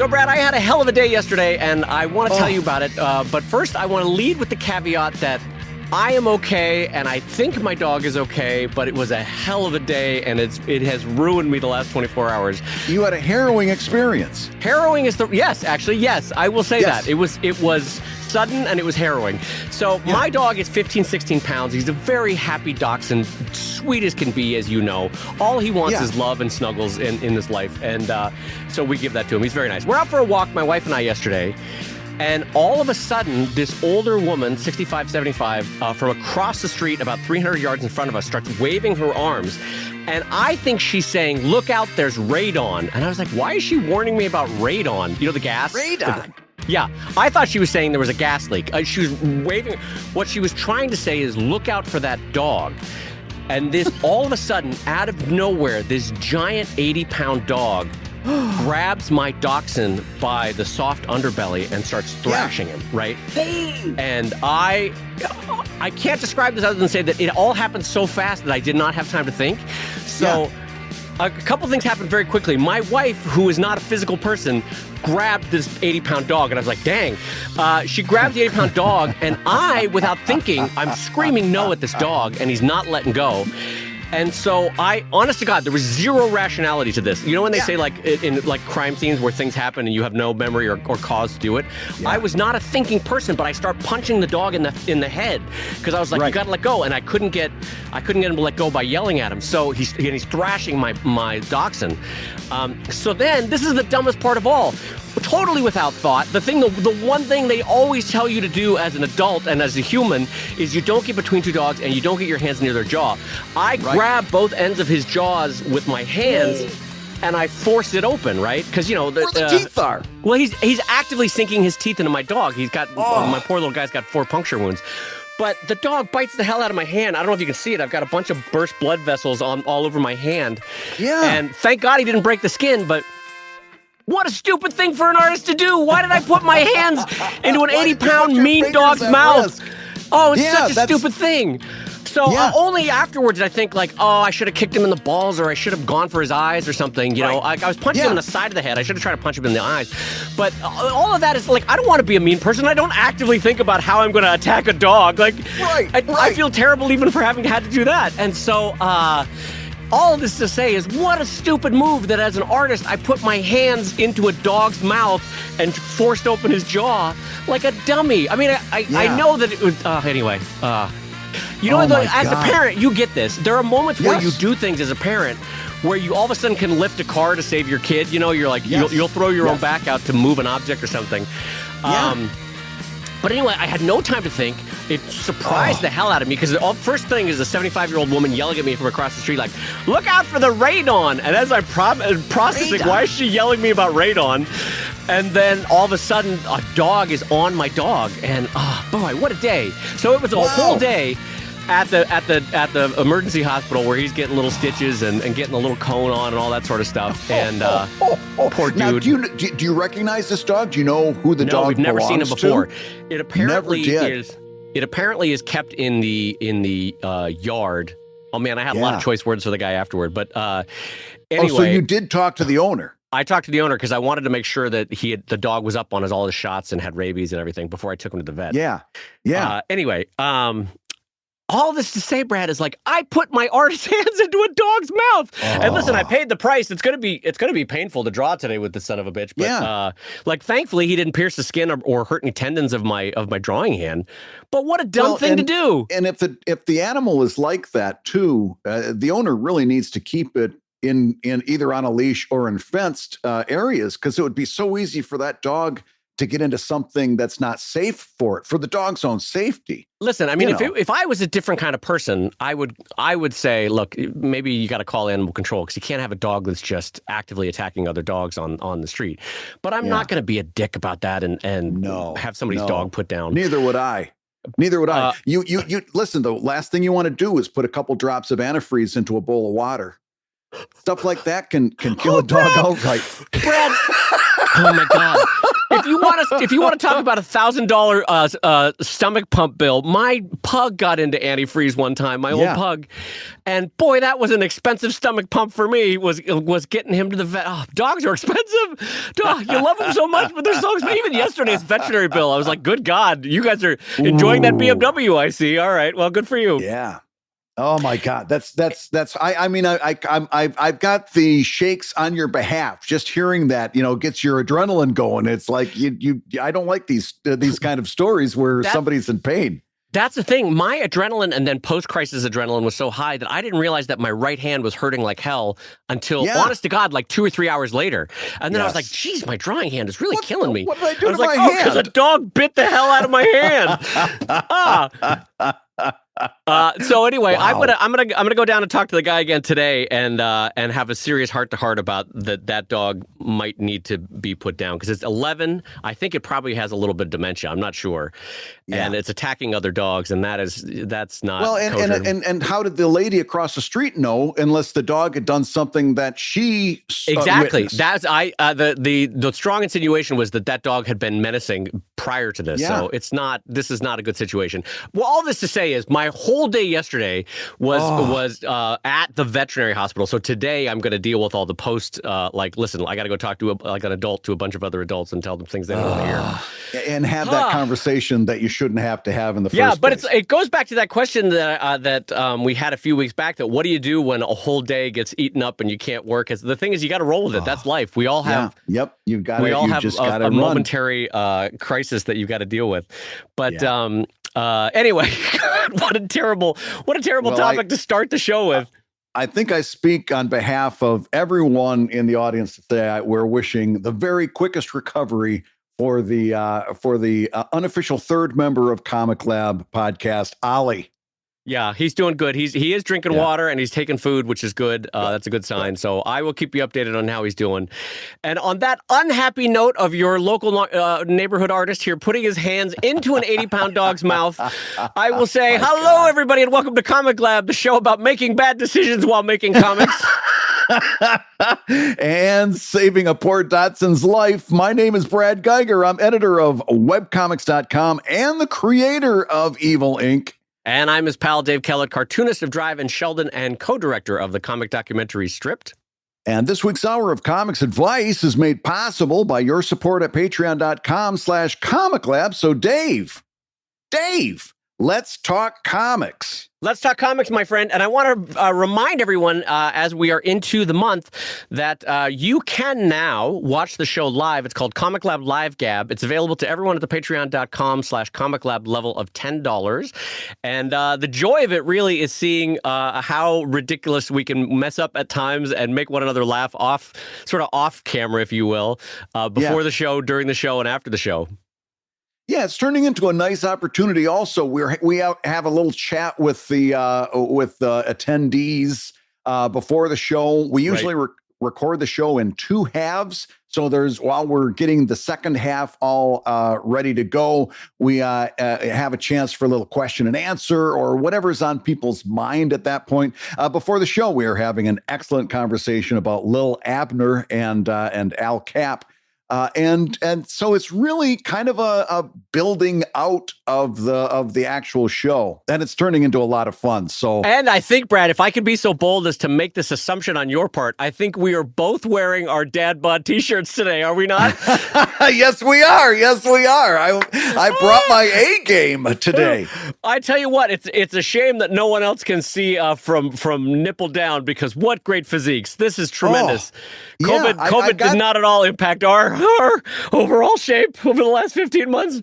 So, Brad, I had a hell of a day yesterday, and I want to tell you about it. But first, I want to lead with the caveat that I am okay, and I think my dog is okay, but it was a hell of a day, and it has ruined me the last 24 hours. You had a harrowing experience. Harrowing is yes, I will say Yes. that. It was sudden, and it was harrowing. So my dog is 15, 16 pounds. He's a very happy dachshund, sweet as can be, as you know. All he wants is love and snuggles in his life, and so we give that to him. He's very nice. We're out for a walk, my wife and I, yesterday, and all of a sudden, this older woman, 65, 75, from across the street, about 300 yards in front of us, starts waving her arms. And I think she's saying, look out, there's radon. And I was like, why is she warning me about radon? You know, the gas? Radon? Yeah, I thought she was saying there was a gas leak. She was waving. What she was trying to say is, look out for that dog. And this, all of a sudden, out of nowhere, this giant 80-pound dog grabs my dachshund by the soft underbelly and starts thrashing him, right? And I can't describe this other than say that it all happened so fast that I did not have time to think. So a couple things happened very quickly. My wife, who is not a physical person, grabbed this 80-pound dog, and I was like, dang. She grabbed the 80-pound dog, and I, without thinking, I'm screaming no at this dog, and he's not letting go. And so honest to God, there was zero rationality to this. You know when they say, like, in like crime scenes where things happen and you have no memory or cause to do it? I was not a thinking person, but I start punching the dog in the head because I was like, you gotta let go, and I couldn't get him to let go by yelling at him. So he's thrashing my dachshund. So then, this is the dumbest part of all. Totally without thought. The one thing they always tell you to do as an adult and as a human is you don't get between two dogs and you don't get your hands near their jaw. I grab both ends of his jaws with my hands and I force it open, right? Because, you know, where the teeth are. Well, he's actively sinking his teeth into my dog. He's got my poor little guy's got 4 puncture wounds. But the dog bites the hell out of my hand. I don't know if you can see it. I've got a bunch of burst blood vessels all over my hand. Yeah. And thank God he didn't break the skin, but what a stupid thing for an artist to do. Why did I put my hands into an 80-pound mean dog's mouth? Oh, it's such a stupid thing. So only afterwards did I think, like, oh, I should have kicked him in the balls, or I should have gone for his eyes or something. You know, I was punching him in the side of the head. I should have tried to punch him in the eyes. But all of that is, like, I don't want to be a mean person. I don't actively think about how I'm going to attack a dog. Like, I feel terrible even for having had to do that. And so, all of this to say is, what a stupid move that as an artist, I put my hands into a dog's mouth and forced open his jaw like a dummy. I mean, I know that it was, anyway. You know, as a parent, you get this. There are moments where you do things as a parent where you all of a sudden can lift a car to save your kid. You know, you're like, you'll throw your own back out to move an object or something. But anyway, I had no time to think. It surprised the hell out of me because the first thing is a 75-year-old woman yelling at me from across the street like, look out for the radon. And as I'm processing, why is she yelling me about radon? And then all of a sudden, a dog is on my dog. And boy, what a day. So it was a whole day at the emergency hospital where he's getting little stitches and getting a little cone on and all that sort of stuff. And poor dude. Now, do you recognize this dog? Do you know who the dog belongs to? No, we've never seen him before. It apparently is. It apparently is kept in the yard. Oh man, I had a lot of choice words for the guy afterward. But anyway. Oh, so you did talk to the owner? I talked to the owner because I wanted to make sure that the dog was up on all his shots and had rabies and everything before I took him to the vet. Yeah. Anyway, all this to say, Brad, is like I put my artist's hands into a dog's mouth. And listen, I paid the price. It's gonna be painful to draw today with this son of a bitch. But like, thankfully, he didn't pierce the skin or hurt any tendons of my drawing hand. But what a dumb thing to do. And if the animal is like that too, the owner really needs to keep it in either on a leash or in fenced areas, because it would be so easy for that dog to get into something that's not safe for the dog's own safety. Listen, I mean, if I was a different kind of person, I would say, look, maybe you got to call animal control because you can't have a dog that's just actively attacking other dogs on the street. But I'm not going to be a dick about that and have somebody's dog put down. Neither would I. You listen, the last thing you want to do is put a couple drops of antifreeze into a bowl of water. Stuff like that can kill a dog outright. Brad, oh my God. if you want to talk about $1,000 stomach pump bill, my pug got into antifreeze one time. My old pug, and boy, that was an expensive stomach pump for me. Was getting him to the vet. Oh, dogs are expensive. Dog, you love them so much, but they're so expensive. Even yesterday's veterinary bill, I was like, good God, you guys are enjoying that BMW. I see. All right, well, good for you. Yeah. Oh my God, I've got the shakes on your behalf. Just hearing that, gets your adrenaline going. It's like I don't like these kind of stories where somebody's in pain. That's the thing. My adrenaline and then post-crisis adrenaline was so high that I didn't realize that my right hand was hurting like hell until, honest to God, like 2 or 3 hours later. And then I was like, geez, my drawing hand is really killing me. What did I do to my hand? Because a dog bit the hell out of my hand. So anyway, wow. I'm gonna go down and talk to the guy again today and have a serious heart-to-heart about that dog might need to be put down because it's 11. I think it probably has a little bit of dementia. I'm not sure, and it's attacking other dogs, and that's not well. And how did the lady across the street know unless the dog had done something that she exactly? Witnessed? That's the strong insinuation was that dog had been menacing prior to this, so it's not. This is not a good situation. Well, all this to say is my whole day yesterday was at the veterinary hospital. So today I'm going to deal with all the post, listen, I got to go talk to an adult to a bunch of other adults and tell them things they don't want to hear. And have that conversation that you shouldn't have to have in the first place. But it goes back to that question that we had a few weeks back, that what do you do when a whole day gets eaten up and you can't work? The thing is, you got to roll with it. That's life. We all have. Yep. You've got. We all have a momentary crisis that you've got to deal with. But anyway, what a terrible topic to start the show with. I think I speak on behalf of everyone in the audience to say we're wishing the very quickest recovery for the unofficial third member of ComicLab podcast, Ollie. Yeah, he's doing good. He is drinking water and he's taking food, which is good. That's a good sign. So I will keep you updated on how he's doing. And on that unhappy note of your local neighborhood artist here putting his hands into an 80-pound dog's mouth, I will say hello, everybody, and welcome to ComicLab, the show about making bad decisions while making comics. And saving a poor Dotson's life. My name is Brad Geiger. I'm editor of webcomics.com and the creator of Evil Inc. And I'm his pal, Dave Kellett, cartoonist of Drive and Sheldon and co-director of the comic documentary Stripped. And this week's Hour of Comics Advice is made possible by your support at patreon.com/comiclab. So Dave, let's talk comics. Let's talk comics, my friend. And I want to remind everyone, as we are into the month, that you can now watch the show live. It's called ComicLab Live Gab. It's available to everyone at the patreon.com/ComicLab level of $10. And the joy of it really is seeing how ridiculous we can mess up at times and make one another laugh off camera, if you will, before the show, during the show, and after the show. Yeah, it's turning into a nice opportunity. Also, we have a little chat with the attendees before the show. We usually record the show in two halves. So while we're getting the second half all ready to go, we have a chance for a little question and answer or whatever's on people's mind at that point. Before the show, we are having an excellent conversation about Lil Abner and Al Cap. And so it's really kind of a building out of the actual show, and it's turning into a lot of fun. So, and I think, Brad, if I could be so bold as to make this assumption on your part, I think we are both wearing our Dad Bod T-shirts today. Are we not? Yes, we are. I brought my A game today. I tell you what, it's a shame that no one else can see from nipple down, because what great physiques! This is tremendous. COVID did not at all impact our overall shape over the last 15 months.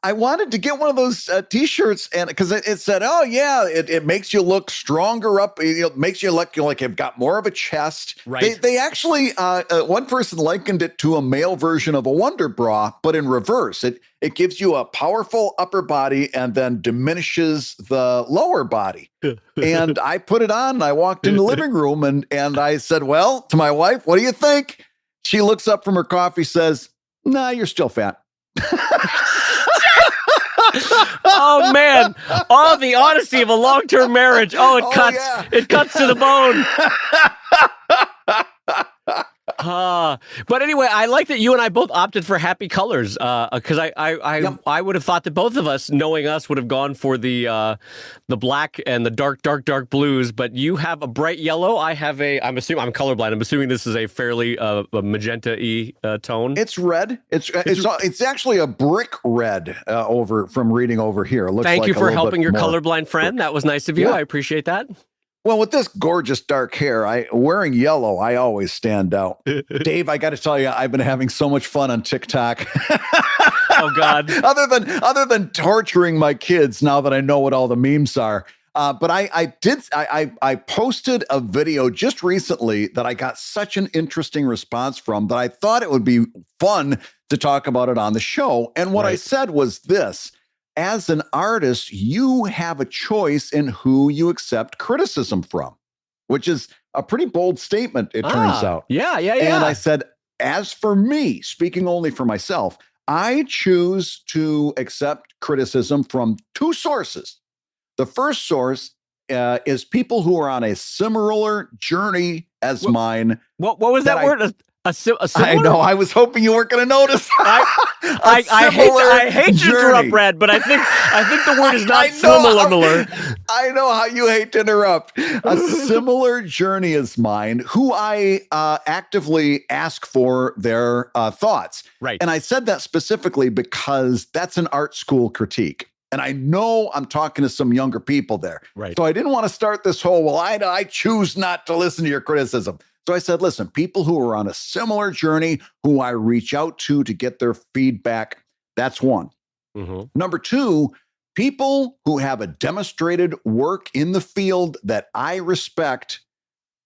I wanted to get one of those T-shirts, and because it said, "Oh yeah, it makes you look stronger up. It makes you look like you've got more of a chest." Right. They actually one person likened it to a male version of a Wonder Bra, but in reverse. It gives you a powerful upper body and then diminishes the lower body. And I put it on. And I walked in the living room and I said, "Well," to my wife, "What do you think?" She looks up from her coffee, says, "Nah, you're still fat." Oh man! Oh, the honesty of a long-term marriage. Oh, it cuts. Yeah. It cuts to the bone. But anyway, I like that you and I both opted for happy colors because I would have thought that both of us, knowing us, would have gone for the black and the dark blues. But you have a bright yellow. I'm assuming I'm colorblind. I'm assuming this is a fairly a magenta-y tone. It's red. It's actually a brick red over from reading over here. It looks Thank like you for helping your colorblind friend. That was nice of you. Yeah. I appreciate that. Well, with this gorgeous dark hair, wearing yellow, I always stand out. Dave, I got to tell you, I've been having so much fun on TikTok. Oh God! other than torturing my kids now that I know what all the memes are. But I posted a video just recently that I got such an interesting response from that I thought it would be fun to talk about it on the show. And what I said was this. As an artist, you have a choice in who you accept criticism from, which is a pretty bold statement, it turns out. Yeah. And I said, as for me, speaking only for myself, I choose to accept criticism from two sources. The first source is people who are on a similar journey as mine. What was that word? A similar? I know. I was hoping you weren't going to notice. I hate to interrupt, Brad, but I think the word is not similar. I know how you hate to interrupt. A similar journey as mine, who I actively ask for their thoughts. Right. And I said that specifically because that's an art school critique. And I know I'm talking to some younger people there. Right. So I didn't want to start this whole, well, I choose not to listen to your criticism. So I said, listen, people who are on a similar journey, who I reach out to get their feedback, that's one. Mm-hmm. Number two, people who have a demonstrated work in the field that I respect,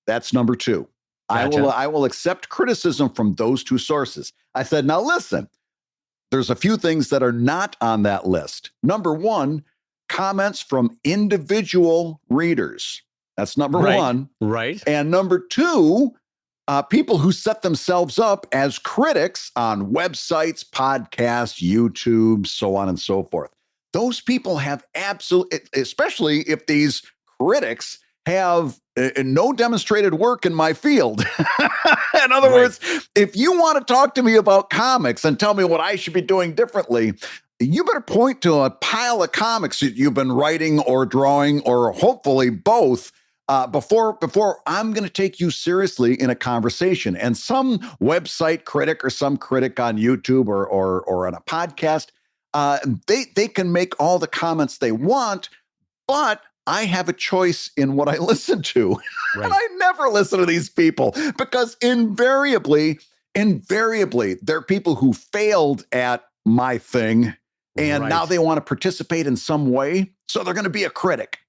that's number two. Gotcha. I will accept criticism from those two sources. I said, now listen, there's a few things that are not on that list. Number one, comments from individual readers. That's number one. Right. And number two, people who set themselves up as critics on websites, podcasts, YouTube, so on and so forth. Those people have especially if these critics have no demonstrated work in my field. In other words, if you want to talk to me about comics and tell me what I should be doing differently, you better point to a pile of comics that you've been writing or drawing, or hopefully both, before I'm going to take you seriously in a conversation. And some website critic or some critic on YouTube or on a podcast, they can make all the comments they want, but I have a choice in what I listen to. Right. And I never listen to these people because invariably, they're people who failed at my thing. And now they want to participate in some way. So they're going to be a critic.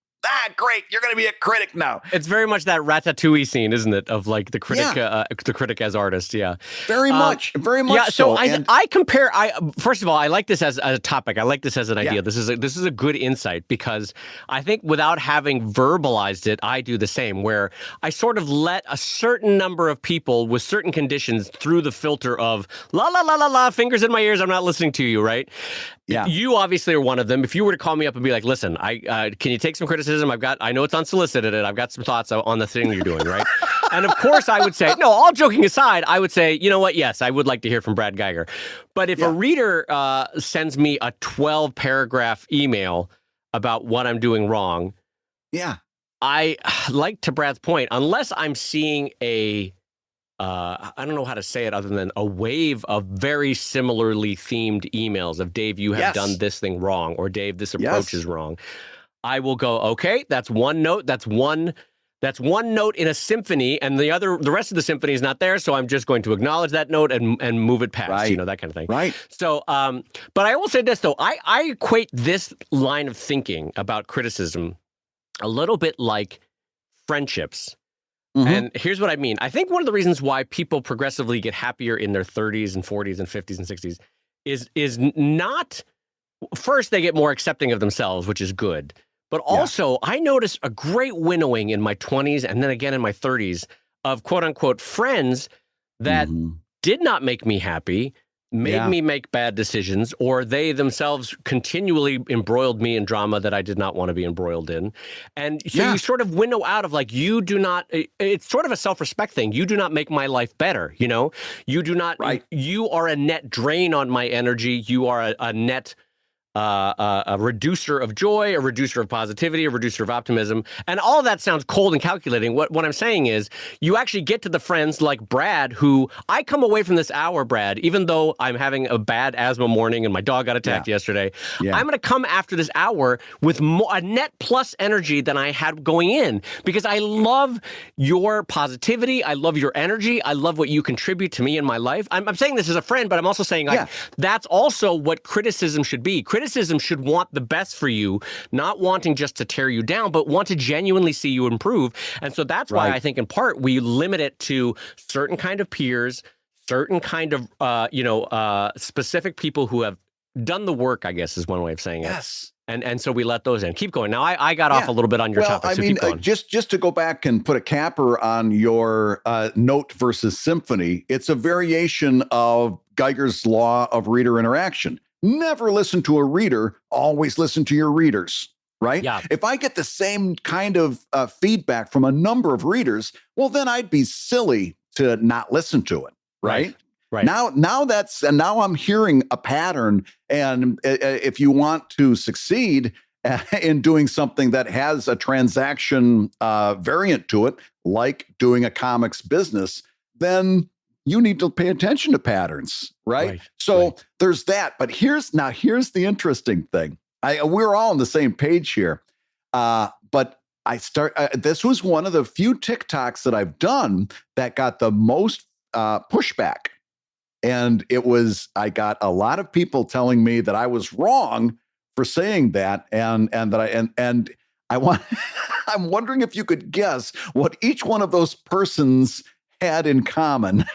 Great. You're going to be a critic now. It's very much that Ratatouille scene, isn't it? Of like the critic as artist. Yeah. Very much. Yeah. So I compare, first of all, I like this as a topic. I like this as an idea. This is a good insight because I think without having verbalized it, I do the same, where I sort of let a certain number of people with certain conditions through the filter of la, la, la, la, la, fingers in my ears, I'm not listening to you, right? Yeah. You obviously are one of them. If you were to call me up and be like, listen, can you take some criticism? I know it's unsolicited and I've got some thoughts on the thing you're doing, right? And of course I would say, no, all joking aside, I would say, you know what? Yes, I would like to hear from Brad Geiger. But if a reader sends me a 12-paragraph email about what I'm doing wrong, I, like to Brad's point, unless I'm seeing I don't know how to say it other than a wave of very similarly themed emails of Dave, you have done this thing wrong, or Dave, this approach is wrong. I will go, okay, that's one note. That's one note in a symphony, and the rest of the symphony is not there. So I'm just going to acknowledge that note and move it past, that kind of thing. Right. So, but I will say this though, I equate this line of thinking about criticism a little bit like friendships. Mm-hmm. And here's what I mean. I think one of the reasons why people progressively get happier in their 30s and 40s and 50s and 60s is not, first, they get more accepting of themselves, which is good. But also, I noticed a great winnowing in my 20s and then again in my 30s of quote unquote friends that did not make me happy, made me make bad decisions, or they themselves continually embroiled me in drama that I did not want to be embroiled in. And so you sort of winnow out of like, you do not, it's sort of a self-respect thing. You do not make my life better. You know, you do not, you are a net drain on my energy. You are a net a reducer of joy, a reducer of positivity, a reducer of optimism. And all of that sounds cold and calculating. What I'm saying is you actually get to the friends like Brad, who I come away from this hour, Brad, even though I'm having a bad asthma morning and my dog got attacked yesterday, I'm going to come after this hour with a net plus energy than I had going in, because I love your positivity. I love your energy. I love what you contribute to me in my life. I'm saying this as a friend, but I'm also saying like that's also what criticism should be. Criticism should want the best for you, not wanting just to tear you down, but want to genuinely see you improve. And so that's why I think in part we limit it to certain kind of peers, certain kind of, specific people who have done the work, I guess is one way of saying it. Yes. And so we let those in. Keep going. Now, I got off a little bit on your topic, so keep going. Just to go back and put a capper on your note versus symphony, it's a variation of Geiger's law of reader interaction. Never listen to a reader, always listen to your readers, right? Yeah. If I get the same kind of feedback from a number of readers, well, then I'd be silly to not listen to it, right? Right. Now I'm hearing a pattern, and if you want to succeed in doing something that has a transaction variant to it, like doing a comics business, then you need to pay attention to patterns, right? So there's that. But here's the interesting thing. We're all on the same page here. But this was one of the few TikToks that I've done that got the most pushback. And I got a lot of people telling me that I was wrong for saying that, and I'm wondering if you could guess what each one of those persons had in common.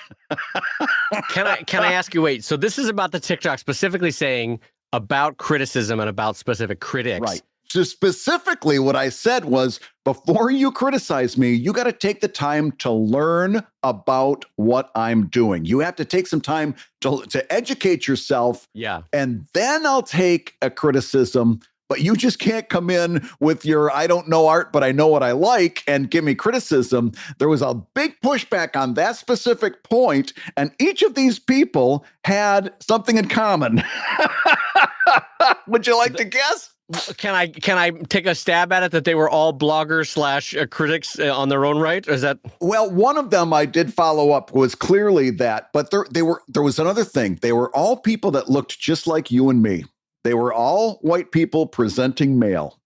Can I ask you? Wait, so this is about the TikTok specifically saying about criticism and about specific critics, right? So specifically what I said was, before you criticize me, you got to take the time to learn about what I'm doing. You have to take some time to educate yourself. Yeah. And then I'll take a criticism, but you just can't come in with your, I don't know art, but I know what I like, and give me criticism. There was a big pushback on that specific point, and each of these people had something in common. Would you like to guess? Can I take a stab at it that they were all bloggers / critics on their own right? Or is that? Well, one of them I did follow up was clearly that, but there was another thing. They were all people that looked just like you and me. They were all white people presenting mail.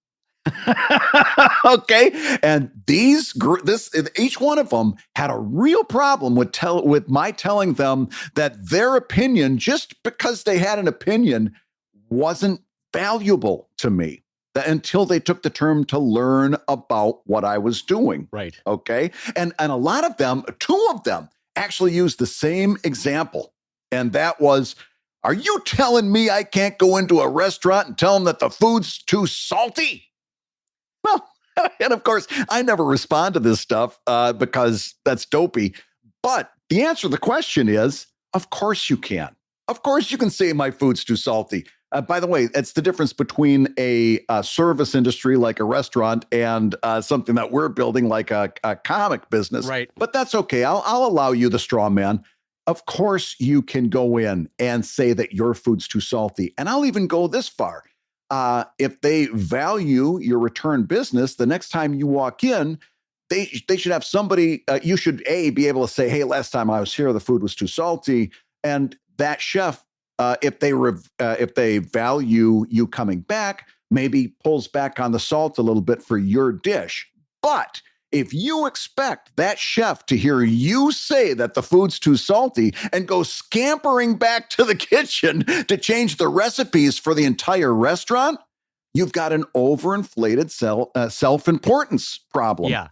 Okay, and each one of them had a real problem with my telling them that their opinion, just because they had an opinion, wasn't valuable to me until they took the term to learn about what I was doing. Right. Okay. And a lot of them, 2 of them actually used the same example. And that was, are you telling me I can't go into a restaurant and tell them that the food's too salty? Well, and of course, I never respond to this stuff because that's dopey. But the answer to the question is, of course you can. Of course you can say my food's too salty. By the way, it's the difference between a service industry like a restaurant and something that we're building like a comic business. Right. But that's okay. I'll allow you the straw man. Of course, you can go in and say that your food's too salty. And I'll even go this far. If they value your return business, the next time you walk in, they should have somebody, you should be able to say, hey, last time I was here, the food was too salty. And that chef, if they value you coming back, maybe pulls back on the salt a little bit for your dish. But if you expect that chef to hear you say that the food's too salty and go scampering back to the kitchen to change the recipes for the entire restaurant, you've got an overinflated self-importance problem. Yeah.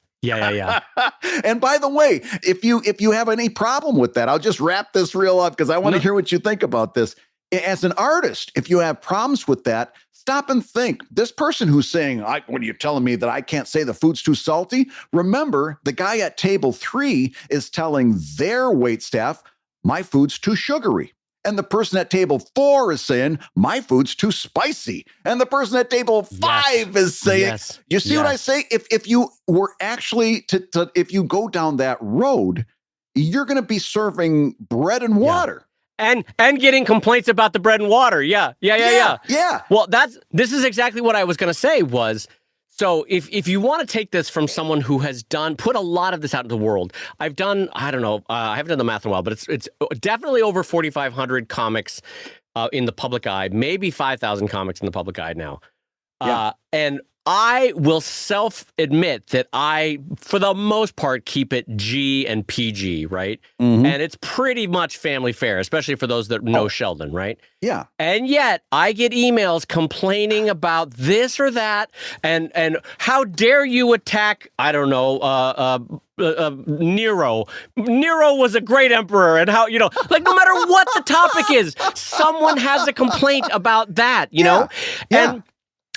And by the way, if you have any problem with that, I'll just wrap this reel up because I want to hear what you think about this. As an artist, if you have problems with that, stop and think. This person who's saying, what are you telling me that I can't say the food's too salty? Remember, the guy at table 3 is telling their waitstaff, my food's too sugary. And the person at table 4 is saying, my food's too spicy. And the person at table 5 is saying, you see what I say? If you were actually if you go down that road, you're going to be serving bread and water. And getting complaints about the bread and water. Yeah. Well, this is exactly what I was going to say was, so if you want to take this from someone who has put a lot of this out into the world, I've done, I don't know, I haven't done the math in a while, but it's definitely over 4,500 comics in the public eye, maybe 5,000 comics in the public eye now. And I will self-admit that I, for the most part, keep it G and PG, right? And it's pretty much family fare, especially for those that know Sheldon, right? Yeah. And yet, I get emails complaining about this or that, and how dare you attack, I don't know, Nero. Nero was a great emperor, and how, like, no matter what the topic is, someone has a complaint about that, you know? And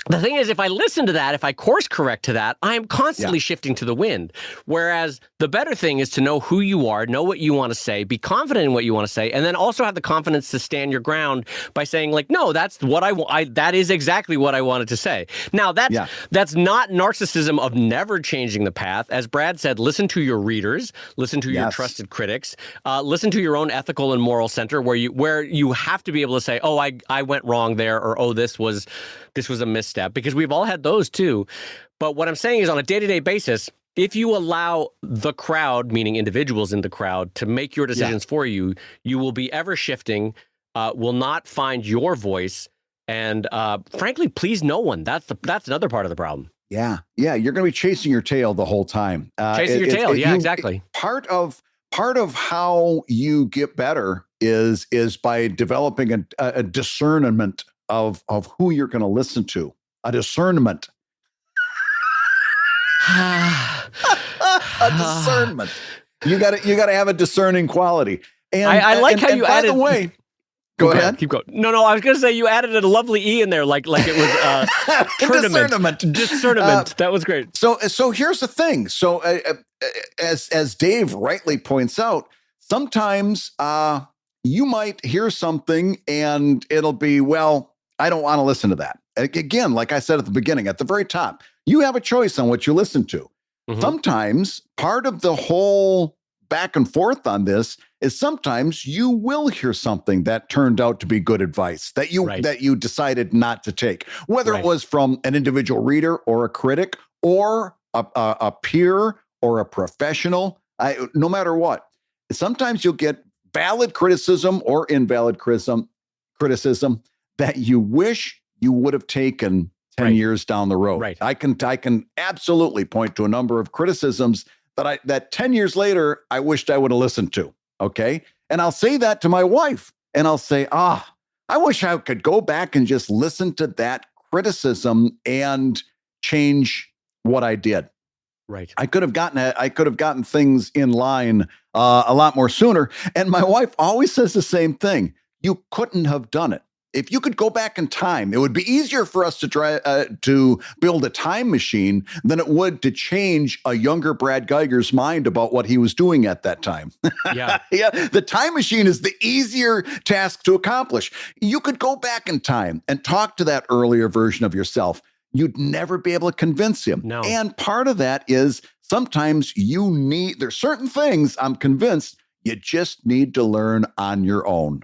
the thing is, if I listen to that, if I course correct to that, I am constantly shifting to the wind. Whereas the better thing is to know who you are, know what you want to say, be confident in what you want to say, and then also have the confidence to stand your ground by saying, like, no, that's what I want. That is exactly what I wanted to say. Now, that's not narcissism of never changing the path. As Brad said, listen to your readers, listen to your trusted critics, listen to your own ethical and moral center, where you have to be able to say, oh, I went wrong there, or oh, this was a misstep, because we've all had those too. But what I'm saying is, on a day-to-day basis, if you allow the crowd, meaning individuals in the crowd, to make your decisions for you, you will be ever shifting, will not find your voice, and frankly, please no one. That's another part of the problem. Yeah. You're going to be chasing your tail the whole time. Chasing your tail. Exactly. Part of how you get better is by developing a discernment of who you're going to listen to. A discernment. A discernment. You got to have a discerning quality. And I like how you added. By the way, go ahead. Keep going. No. I was going to say you added a lovely E in there, like it was tournament. Discernment. That was great. So here's the thing. So as Dave rightly points out, sometimes you might hear something and it'll be, well, I don't want to listen to that. Again, like I said at the beginning, at the very top, you have a choice on what you listen to. Sometimes part of the whole back and forth on this is sometimes you will hear something that turned out to be good advice that you decided not to take, whether it was from an individual reader or a critic or a peer or a professional. No matter what, sometimes you'll get valid criticism or invalid criticism that you wish you would have taken 10 years down the road. I can absolutely point to a number of criticisms that 10 years later, I wished I would have listened to. Okay. And I'll say that to my wife, and I'll say, I wish I could go back and just listen to that criticism and change what I did. Right. I could have gotten things in line a lot more sooner. And my wife always says the same thing. You couldn't have done it. If you could go back in time, it would be easier for us to try to build a time machine than it would to change a younger Brad Geiger's mind about what he was doing at that time. Yeah. The time machine is the easier task to accomplish. You could go back in time and talk to that earlier version of yourself. You'd never be able to convince him. No. And part of that is sometimes there's certain things I'm convinced you just need to learn on your own.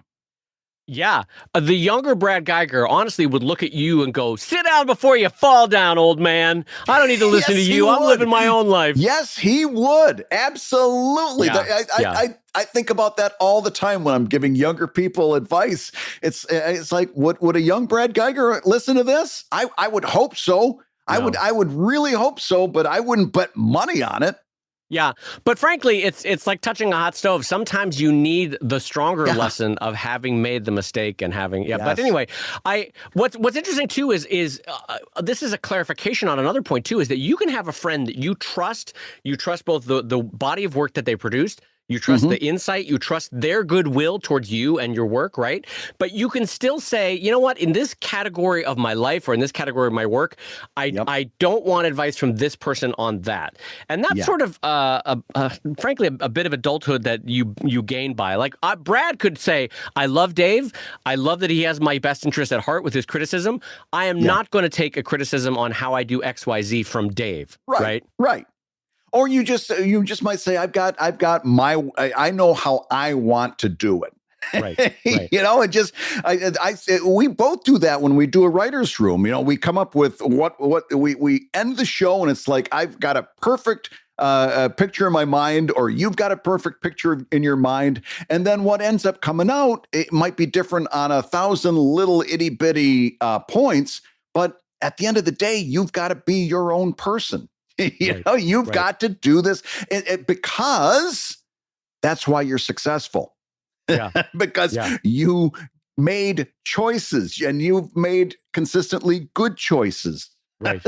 Yeah. The younger Brad Geiger honestly would look at you and go, sit down before you fall down, old man. I don't need to listen to you. I'm living my own life. Yes, he would. Absolutely. Yeah. I think about that all the time when I'm giving younger people advice. It's like, would a young Brad Geiger listen to this? I would hope so. No. I would really hope so, but I wouldn't bet money on it. Yeah, but frankly, it's like touching a hot stove. Sometimes you need the stronger lesson of having made the mistake and having. Yeah, but anyway, what's interesting too is this is a clarification on another point too, is that you can have a friend that you trust. You trust both the body of work that they produced. You trust the insight, you trust their goodwill towards you and your work, right? But you can still say, you know what, in this category of my life or in this category of my work, I don't want advice from this person on that. And that's sort of, frankly, a bit of adulthood that you gain by. Like Brad could say, I love Dave. I love that he has my best interest at heart with his criticism. I am not going to take a criticism on how I do XYZ from Dave, right? Right. Or you just might say, I know how I want to do it. Right. You know, we both do that when we do a writer's room. You know, we come up with what we end the show and it's like, I've got a perfect picture in my mind, or you've got a perfect picture in your mind. And then what ends up coming out, it might be different on 1,000 little itty bitty points. But at the end of the day, you've got to be your own person. You know, you've got to do this because that's why you're successful. Because you made choices and you've made consistently good choices.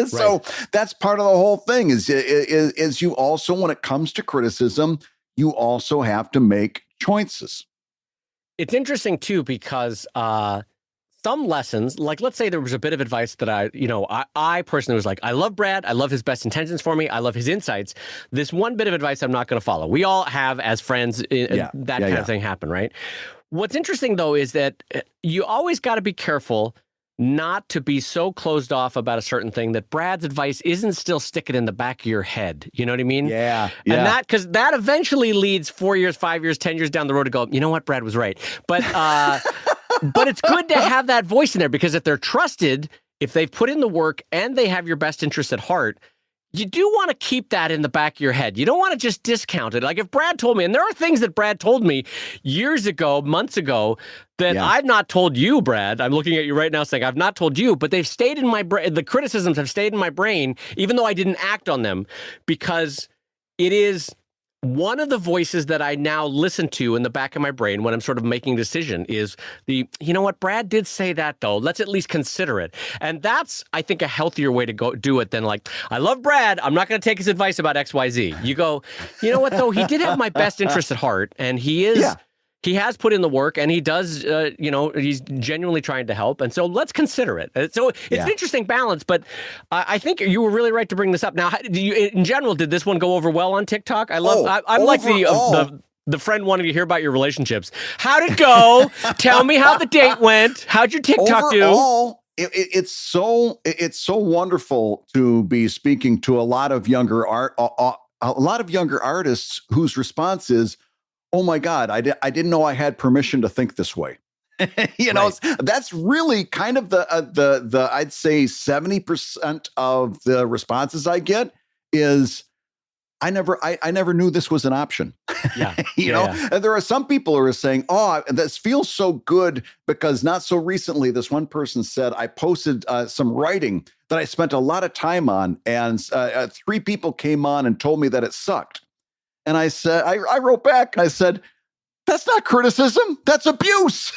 So that's part of the whole thing is you also, when it comes to criticism, you also have to make choices. It's interesting too, because some lessons, like let's say there was a bit of advice that I personally was like, I love Brad. I love his best intentions for me. I love his insights. This one bit of advice I'm not going to follow. We all have, as friends, that kind of thing happen, right? What's interesting, though, is that you always got to be careful not to be so closed off about a certain thing that Brad's advice isn't still sticking in the back of your head. You know what I mean? Yeah. And because that eventually leads 4 years, 5 years, 10 years down the road to go, you know what, Brad was right. But but it's good to have that voice in there, because if they're trusted, if they've put in the work and they have your best interest at heart, you do want to keep that in the back of your head. You don't want to just discount it. Like if Brad told me, and there are things that Brad told me years ago, months ago, that I've not told you, Brad. I'm looking at you right now saying I've not told you, but they've stayed in my brain. The criticisms have stayed in my brain, even though I didn't act on them, because it is one of the voices that I now listen to in the back of my brain when I'm sort of making a decision is you know what, Brad did say that though. Let's at least consider it. And that's, I think, a healthier way to go do it than like, I love Brad. I'm not going to take his advice about XYZ. You go, you know what though? He did have my best interest at heart, and he is, he has put in the work, and he does, he's genuinely trying to help. And so let's consider it. So it's an interesting balance, but I think you were really right to bring this up. Now, in general, did this one go over well on TikTok? I'm like the friend wanting to hear about your relationships. How'd it go? Tell me how the date went. How'd your TikTok do? It's so wonderful to be speaking to a lot of younger artists whose response is, oh my God, I didn't know I had permission to think this way. That's really kind of the I'd say 70% of the responses I get is I never knew this was an option. And there are some people who are saying, oh, this feels so good because not so recently, this one person said, I posted some writing that I spent a lot of time on, and 3 people came on and told me that it sucked. And I said, I wrote back and I said, that's not criticism. That's abuse.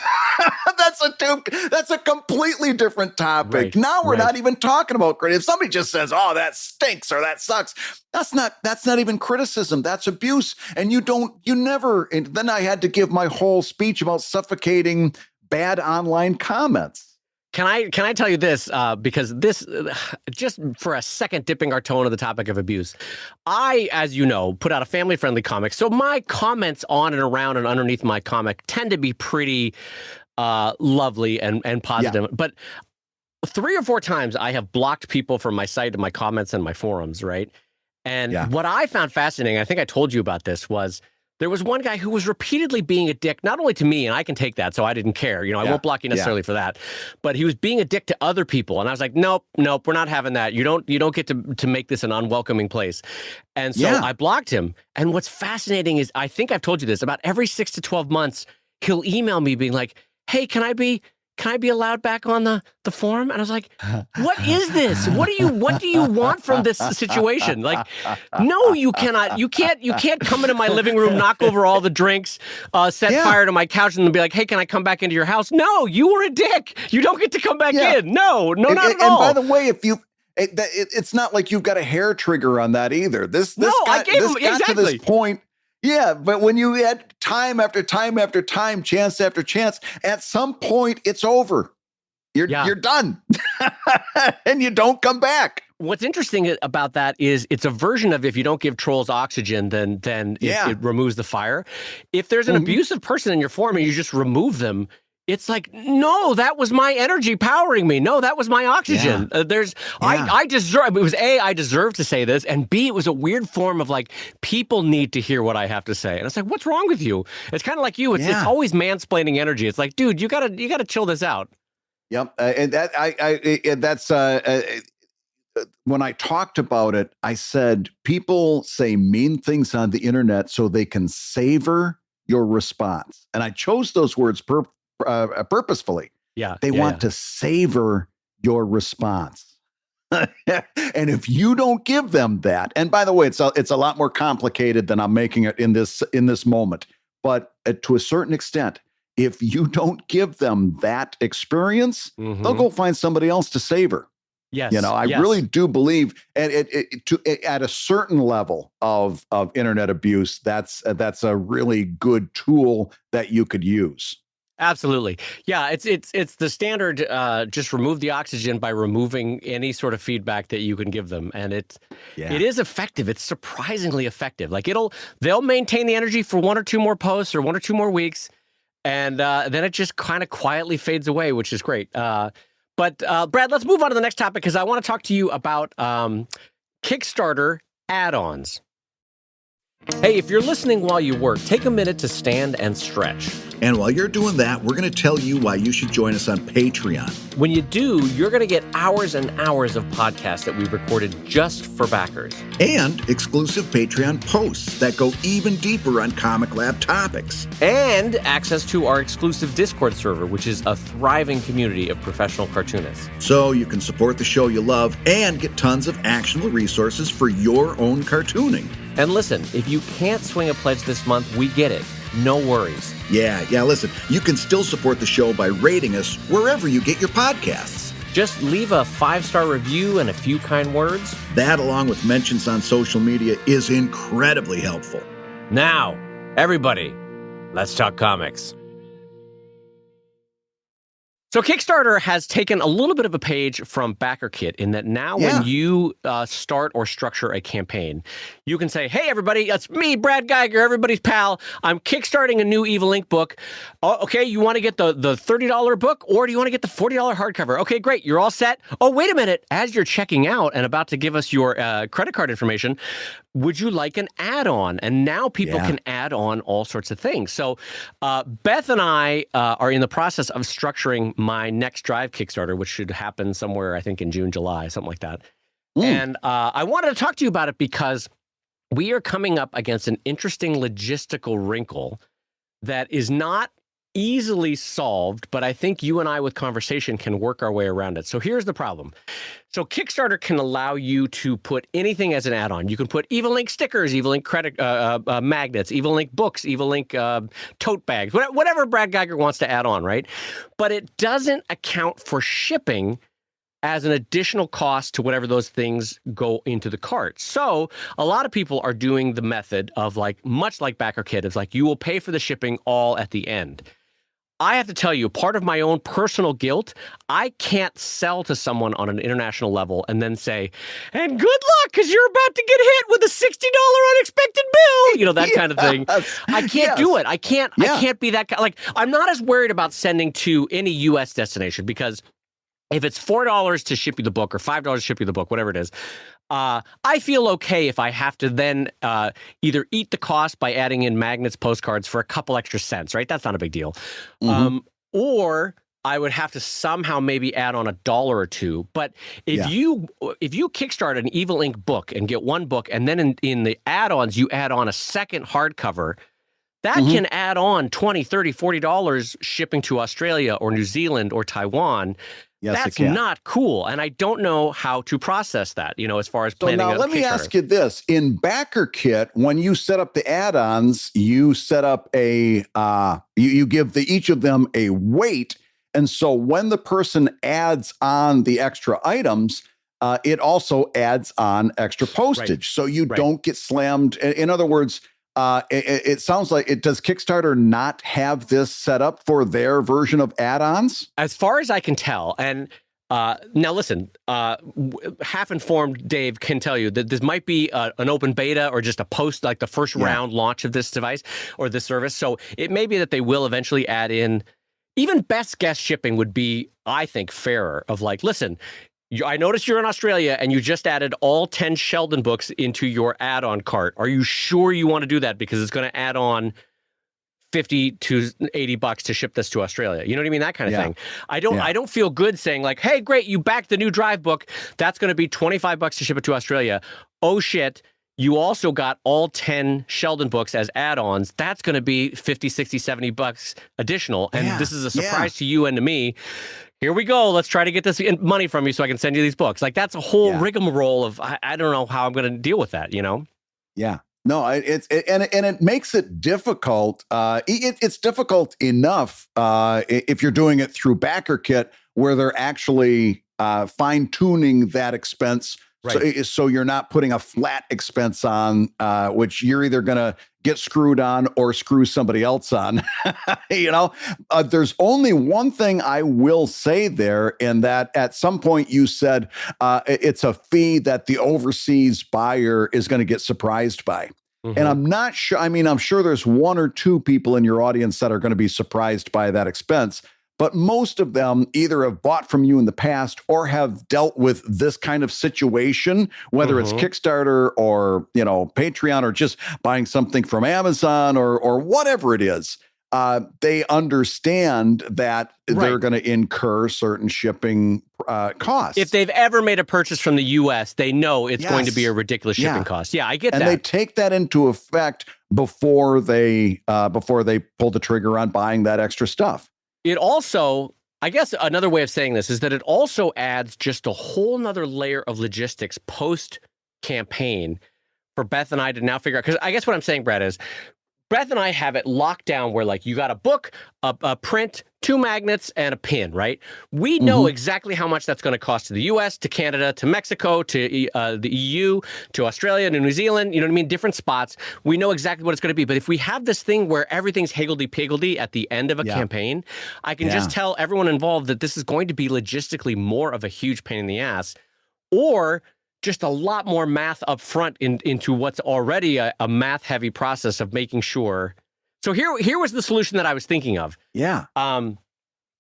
That's a completely different topic. Now we're not even talking about criticism. If somebody just says, oh, that stinks or that sucks, that's not even criticism. That's abuse. And and then I had to give my whole speech about suffocating bad online comments. Can I tell you this, because this, just for a second, dipping our toe into the topic of abuse. I, as you know, put out a family-friendly comic, so my comments on and around and underneath my comic tend to be pretty lovely and positive. Yeah. But 3 or 4 times I have blocked people from my site and my comments and my forums, right? And what I found fascinating, I think I told you about this, was there was one guy who was repeatedly being a dick, not only to me, and I can take that, so I didn't care. I won't block you necessarily for that, but he was being a dick to other people, and I was like, nope, we're not having that. You don't get to make this an unwelcoming place. And so I blocked him. And what's fascinating is, I think I've told you this, about every 6 to 12 months, he'll email me being like, hey, can I be allowed back on the forum? And I was like, what is this? What do you want from this situation? Like, no, you cannot. You can't come into my living room, knock over all the drinks, set fire to my couch, and then be like, hey, can I come back into your house? No, you were a dick. You don't get to come back in. No, not at all. And by the way, if you it's not like you've got a hair trigger on that either. This guy got to this point. Yeah, but when you add time after time after time, chance after chance, at some point it's over. You're done. And you don't come back. What's interesting about that is it's a version of if you don't give trolls oxygen, then it removes the fire. If there's an abusive person in your form and you just remove them, it's like, no, that was my energy powering me. No, that was my oxygen. I deserve, it was A, I deserve to say this, and B, it was a weird form of like, people need to hear what I have to say. And it's like, what's wrong with you? It's kind of like you. It's always mansplaining energy. It's like, dude, you gotta chill this out. Yep. And that's when I talked about it, I said, people say mean things on the internet so they can savor your response. And I chose those words purposefully. They want to savor your response. And if you don't give them that, and by the way, it's a lot more complicated than I'm making it in this moment, but to a certain extent, if you don't give them that experience, they'll go find somebody else to savor. Yes. I really do believe at a certain level of internet abuse, that's a really good tool that you could use. Absolutely. Yeah, it's the standard, just remove the oxygen by removing any sort of feedback that you can give them. And it is effective. It's surprisingly effective. Like they'll maintain the energy for 1 or 2 more posts or 1 or 2 more weeks. And then it just kind of quietly fades away, which is great. But Brad, let's move on to the next topic because I want to talk to you about Kickstarter add-ons. Hey, if you're listening while you work, take a minute to stand and stretch. And while you're doing that, we're going to tell you why you should join us on Patreon. When you do, you're going to get hours and hours of podcasts that we've recorded just for backers. And exclusive Patreon posts that go even deeper on ComicLab topics. And access to our exclusive Discord server, which is a thriving community of professional cartoonists. So you can support the show you love and get tons of actionable resources for your own cartooning. And listen, if you can't swing a pledge this month, we get it. No worries. Yeah, listen, you can still support the show by rating us wherever you get your podcasts. Just leave a 5-star review and a few kind words. That, along with mentions on social media, is incredibly helpful. Now, everybody, let's talk comics. So Kickstarter has taken a little bit of a page from BackerKit in that now when you start or structure a campaign, you can say, hey, everybody, it's me, Brad Geiger, everybody's pal. I'm kickstarting a new Evil Ink book. Oh, okay, you want to get the $30 book or do you want to get the $40 hardcover? Okay, great. You're all set. Oh, wait a minute. As you're checking out and about to give us your credit card information, would you like an add-on? And now people can add on all sorts of things. So Beth and I are in the process of structuring my next Drive Kickstarter, which should happen somewhere, I think, in June, July, something like that. And I wanted to talk to you about it because we are coming up against an interesting logistical wrinkle that is not easily solved, but I think you and I with conversation can work our way around it. So here's the problem. So Kickstarter can allow you to put anything as an add-on. You can put Evil Ink stickers, Evil Ink credit magnets, Evil Ink books, Evil Ink tote bags, whatever Brad Geiger wants to add on, right? But it doesn't account for shipping as an additional cost to whatever those things go into the cart. So a lot of people are doing the method of like, much like BackerKit, it's like you will pay for the shipping all at the end. I have to tell you, part of my own personal guilt, I can't sell to someone on an international level and then say, and good luck, because you're about to get hit with a $60 unexpected bill. You know, that kind of thing. I can't do it. I can't be that guy. Like, I'm not as worried about sending to any U.S. destination because if it's $4 to ship you the book or $5 to ship you the book, whatever it is, I feel okay if I have to then either eat the cost by adding in magnets, postcards for a couple extra cents, right? That's not a big deal. Or I would have to somehow maybe add on $1 or $2. But if you kickstart an Evil Ink book and get one book, and then in the add-ons you add on a second hardcover, that can add on $20, $30, $40 shipping to Australia or New Zealand or Taiwan. Yes, that's not cool. And I don't know how to process that, you know, as far as planning. So now let me ask you this. In BackerKit, when you set up the add-ons, you set up a, you give each of them a weight. And so when the person adds on the extra items, it also adds on extra postage. So you don't get slammed. In other words, it sounds like does Kickstarter not have this set up for their version of add-ons? As far as I can tell, and now listen, half-informed Dave can tell you that this might be an open beta or just a post, like the first round launch of this device or this service. So it may be that they will eventually add in, even best guess shipping would be, I think, fairer of like, listen, I noticed you're in Australia and you just added all 10 Sheldon books into your add-on cart. Are you sure you want to do that? Because it's going to add on $50 to $80 to ship this to Australia. You know what I mean? That kind of thing. I don't feel good saying like, hey, great, you backed the new Drive book. That's going to be $25 to ship it to Australia. Oh shit. You also got all 10 Sheldon books as add-ons. That's going to be $50, $60, $70 additional. And this is a surprise to you and to me. Here we go. Let's try to get this money from you so I can send you these books. Like that's a whole rigmarole of, I don't know how I'm going to deal with that, you know? Yeah. No, it makes it difficult. It's difficult enough if you're doing it through BackerKit where they're actually fine tuning that expense. Right. So you're not putting a flat expense on, which you're either going to get screwed on or screw somebody else on. You know, there's only one thing I will say there, in that at some point you said it's a fee that the overseas buyer is going to get surprised by. Mm-hmm. And I'm not sure. I mean, I'm sure there's one or two people in your audience that are going to be surprised by that expense. But most of them either have bought from you in the past or have dealt with this kind of situation, whether it's Kickstarter or, you know, Patreon, or just buying something from Amazon or whatever it is. They understand that they're going to incur certain shipping costs. If they've ever made a purchase from the U.S., they know it's going to be a ridiculous shipping cost. Yeah, I get that. And they take that into effect before they pull the trigger on buying that extra stuff. It also, I guess another way of saying this is that it also adds just a whole nother layer of logistics post-campaign for Beth and I to now figure out. Because I guess what I'm saying, Brad, is Beth and I have it locked down where, like, you got a book, a print, 2 magnets, and a pin, right? We know exactly how much that's going to cost to the U.S., to Canada, to Mexico, to the EU, to Australia, to New Zealand, you know what I mean? Different spots. We know exactly what it's going to be. But if we have this thing where everything's higgledy-piggledy at the end of a campaign, I can just tell everyone involved that this is going to be logistically more of a huge pain in the ass, or just a lot more math up front into what's already a math-heavy process of making sure. So here was the solution that I was thinking of. Yeah.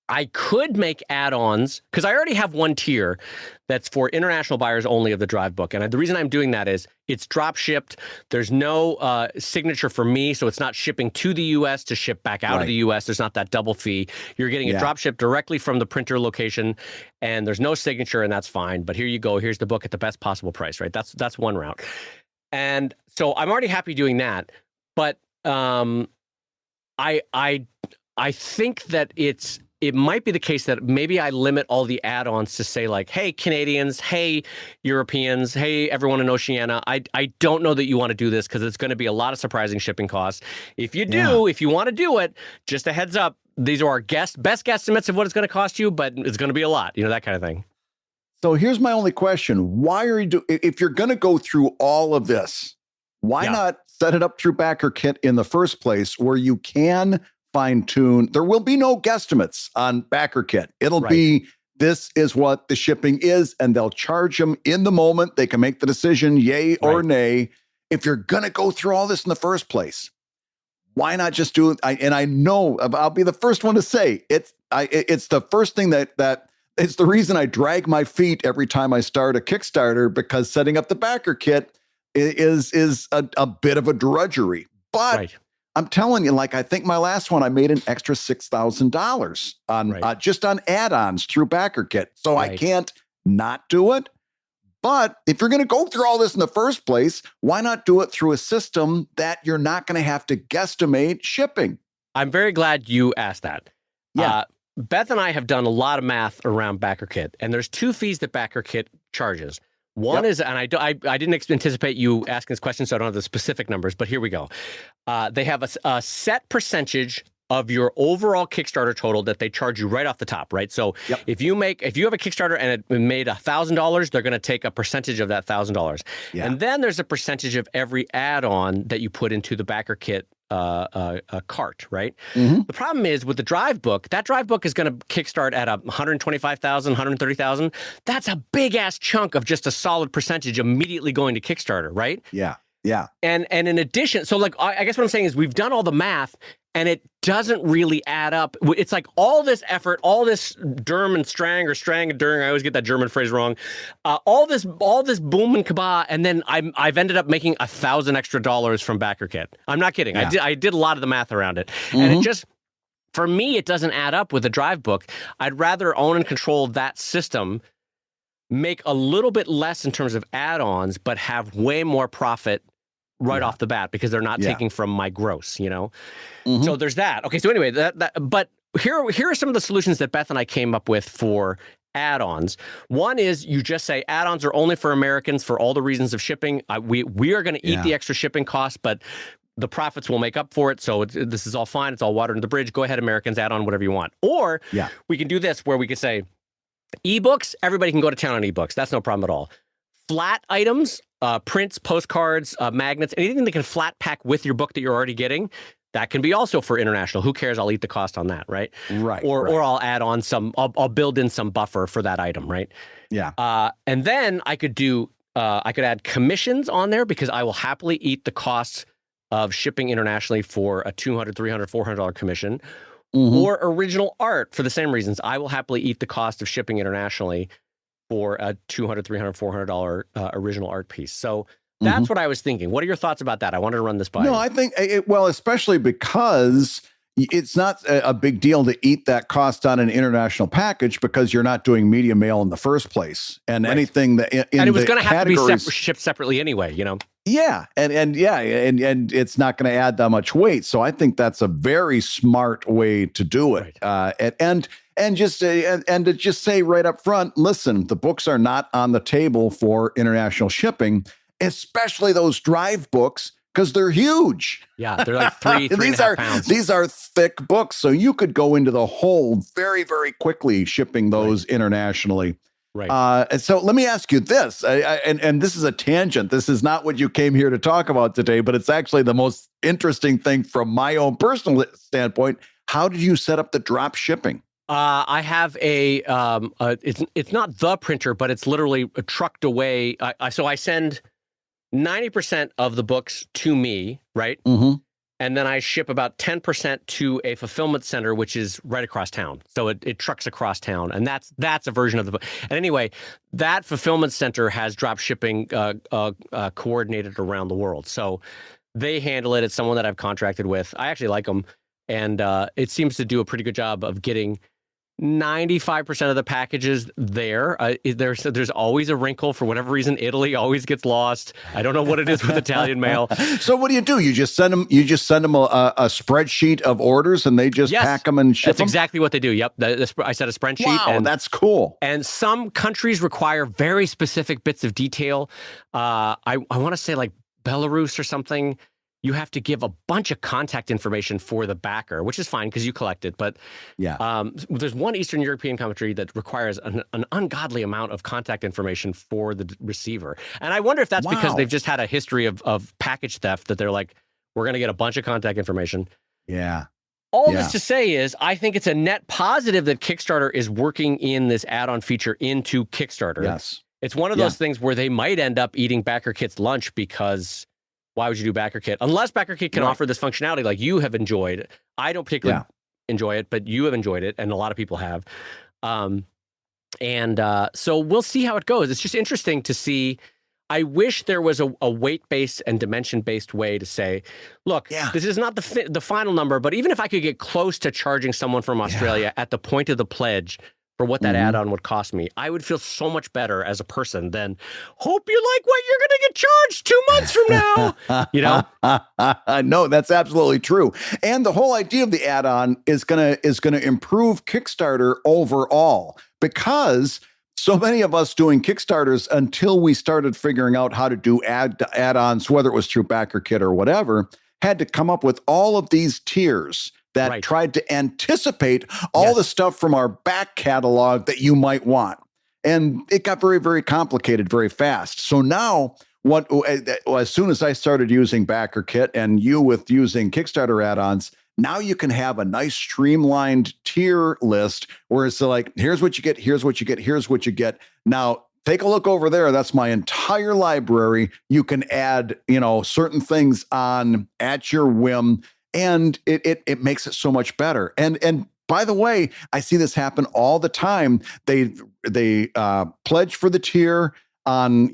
I could make add-ons, because I already have one tier that's for international buyers only of the Drive book. And the reason I'm doing that is it's drop shipped. There's no signature for me, so it's not shipping to the U.S. to ship back out of the U.S. There's not that double fee. You're getting a drop ship directly from the printer location, and there's no signature, and that's fine. But here you go. Here's the book at the best possible price, right? That's one route. And so I'm already happy doing that. But I think that it might be the case that maybe I limit all the add-ons to say, like, hey, Canadians, hey, Europeans, hey, everyone in Oceania, I don't know that you want to do this because it's going to be a lot of surprising shipping costs. If you do, if you want to do it, just a heads up, these are our best guesstimates of what it's going to cost you, but it's going to be a lot, you know, that kind of thing. So here's my only question. Why are you if you're going to go through all of this, why not set it up through BackerKit in the first place, where you can fine-tune? There will be no guesstimates on BackerKit. It'll be, this is what the shipping is, and they'll charge them in the moment. They can make the decision, yay or nay. If you're going to go through all this in the first place, why not just do it? And I know I'll be the first one to say it's the first thing that it's the reason I drag my feet every time I start a Kickstarter, because setting up the BackerKit is a bit of a drudgery. But I'm telling you, like, I think my last one, I made an extra $6,000 on just on add-ons through BackerKit. So I can't not do it. But if you're going to go through all this in the first place, why not do it through a system that you're not going to have to guesstimate shipping? I'm very glad you asked that. Yeah. Beth and I have done a lot of math around BackerKit, and there's 2 fees that BackerKit charges. One is, and I didn't anticipate you asking this question, so I don't have the specific numbers, but here we go. They have a set percentage of your overall Kickstarter total that they charge you right off the top, right? So if you have a Kickstarter and it made $1,000, they're going to take a percentage of that $1,000. And then there's a percentage of every add-on that you put into the backer kit cart, right? The problem is with the drive book, that drive book is going to kickstart at 125,000, 130,000. That's a big ass chunk of just a solid percentage immediately going to Kickstarter, right? Yeah. And in addition, so like I guess what I'm saying is we've done all the math and it doesn't really add up. It's like all this effort, all this Durm and Strang or Strang and Durng, I always get that German phrase wrong. All this boom and kaba, and then I've ended up making $1,000 extra from backer kit. I'm not kidding. I did a lot of the math around it, and it just, for me, it doesn't add up with a drive book. I'd rather own and control that system, make a little bit less in terms of add-ons, but have way more profit right off the bat because they're not taking from my gross, you know? So there's that. Okay, so anyway, but here are some of the solutions that Beth and I came up with for add-ons. One is you just say add-ons are only for Americans for all the reasons of shipping. We are going to eat the extra shipping costs, but the profits will make up for it. So this is all fine. It's all water under the bridge. Go ahead, Americans, add on whatever you want. Or we can do this where we could say ebooks, everybody can go to town on ebooks. That's no problem at all. Flat items, prints, postcards, magnets, anything that can flat pack with your book that you're already getting, that can be also for international. Who cares? I'll eat the cost on that, right? Right. Or I'll add on I'll build in some buffer for that item, right? Yeah. And then I could add commissions on there because I will happily eat the costs of shipping internationally for a $200, $300, $400 commission, or original art for the same reasons. I will happily eat the cost of shipping internationally for a $200, $300, $400 original art piece. So that's what I was thinking. What are your thoughts about that? I wanted to run this by you. No, I think, especially because it's not a big deal to eat that cost on an international package because you're not doing media mail in the first place. And anything that and it was going to have to be shipped separately anyway, you know? Yeah. And it's not going to add that much weight. So I think that's a very smart way to do it. And to just say right up front, listen, the books are not on the table for international shipping, especially those drive books, because they're huge. Yeah, they're like 3.5 pounds. These are thick books, so you could go into the hole very, very quickly shipping those internationally. Right. And so let me ask you this, and this is a tangent. This is not what you came here to talk about today, but it's actually the most interesting thing from my own personal standpoint. How did you set up the drop shipping? I have it's not the printer, but it's literally trucked away. So I send 90% of the books to me, right? And then I ship about 10% to a fulfillment center, which is right across town. So it trucks across town, and that's a version of the book. And anyway, that fulfillment center has drop shipping coordinated around the world. So they handle it. It's someone that I've contracted with. I actually like them, and it seems to do a pretty good job of getting 95% of the packages there. There's always a wrinkle for whatever reason. Italy always gets lost. I don't know what it is with Italian mail. So what do? You just send them a spreadsheet of orders, and they just pack them and ship them? That's exactly what they do. Yep. I set a spreadsheet. Wow, and that's cool. And some countries require very specific bits of detail. I want to say like Belarus or something. You have to give a bunch of contact information for the backer, which is fine because you collect it. But there's one Eastern European country that requires an ungodly amount of contact information for the receiver. And I wonder if that's because they've just had a history of package theft that they're like, we're going to get a bunch of contact information. Yeah. All this to say is I think it's a net positive that Kickstarter is working in this add-on feature into Kickstarter. Yes. It's one of those things where they might end up eating backer kit's lunch because why would you do backer kit? Unless backer kit can offer this functionality like you have enjoyed. I don't particularly enjoy it, but you have enjoyed it, and a lot of people have. So we'll see how it goes. It's just interesting to see. I wish there was a weight-based and dimension-based way to say, look, this is not the final number, but even if I could get close to charging someone from Australia at the point of the pledge for what that add-on would cost me, I would feel so much better as a person than, hope you like what you're going to get charged 2 months from now, you know? No, that's absolutely true. And the whole idea of the add-on is gonna improve Kickstarter overall, because so many of us doing Kickstarters, until we started figuring out how to do add-ons, whether it was through BackerKit or whatever, had to come up with all of these tiers that tried to anticipate all the stuff from our back catalog that you might want. And it got very, very complicated very fast. So now as soon as I started using BackerKit and you with using Kickstarter add-ons, now you can have a nice streamlined tier list where it's like, here's what you get, here's what you get, here's what you get. Now, take a look over there. That's my entire library. You can add, certain things on at your whim, and it makes it so much better. And by the way, I see this happen all the time. They pledge for the tier on,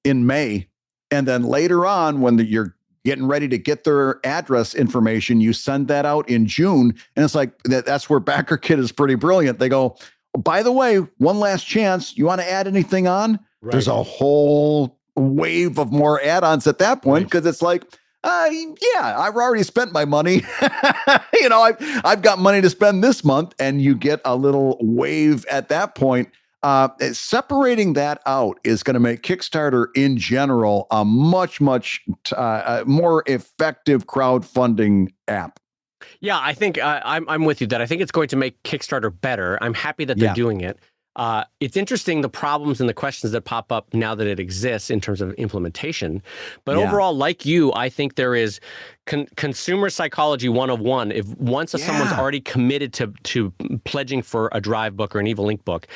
in May, and then later on when you're getting ready to get their address information, you send that out in June, and it's like that's where BackerKit is pretty brilliant. They go, by the way, one last chance. You want to add anything on? Right. There's a whole wave of more add-ons at that point because it's like, I've already spent my money. I've got money to spend this month, and you get a little wave at that point. Separating that out is going to make Kickstarter in general a much, much more effective crowdfunding app. Yeah, I think I'm with you that I think it's going to make Kickstarter better. I'm happy that they're doing it. It's interesting the problems and the questions that pop up now that it exists in terms of implementation. But overall, like you, I think there is consumer psychology 101. If once someone's already committed to pledging for a Drive book or an Evil Ink book,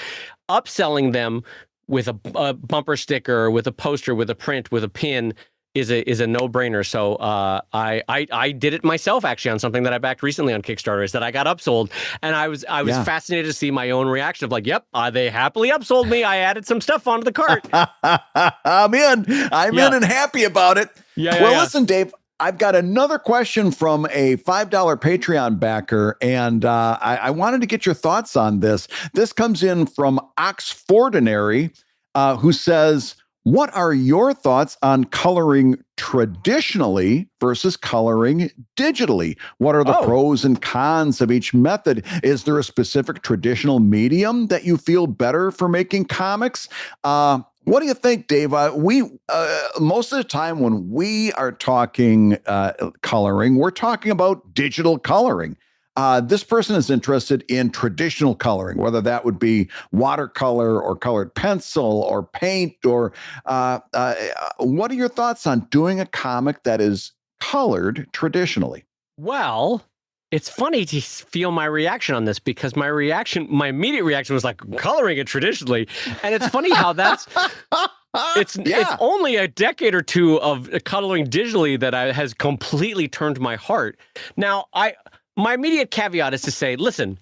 upselling them with a bumper sticker, with a poster, with a print, with a pin is a no-brainer. So I did it myself actually on something that I backed recently on Kickstarter, is that I got upsold, and I was fascinated to see my own reaction of like, yep, they happily upsold me. I added some stuff onto the cart. I'm in and happy about it. Listen, Dave, I've got another question from a $5 Patreon backer, and I wanted to get your thoughts on this. This comes in from Oxfordinary, who says, what are your thoughts on coloring traditionally versus coloring digitally? What are the pros and cons of each method? Is there a specific traditional medium that you feel better for making comics? What do you think, Dave? We most of the time when we are talking coloring, we're talking about digital coloring. This person is interested in traditional coloring, whether that would be watercolor or colored pencil or paint, or what are your thoughts on doing a comic that is colored traditionally? Well, it's funny to feel my reaction on this, because my immediate reaction was like, coloring it traditionally. And it's funny how it's only a decade or two of coloring digitally that has completely turned my heart. Now, my immediate caveat is to say, listen,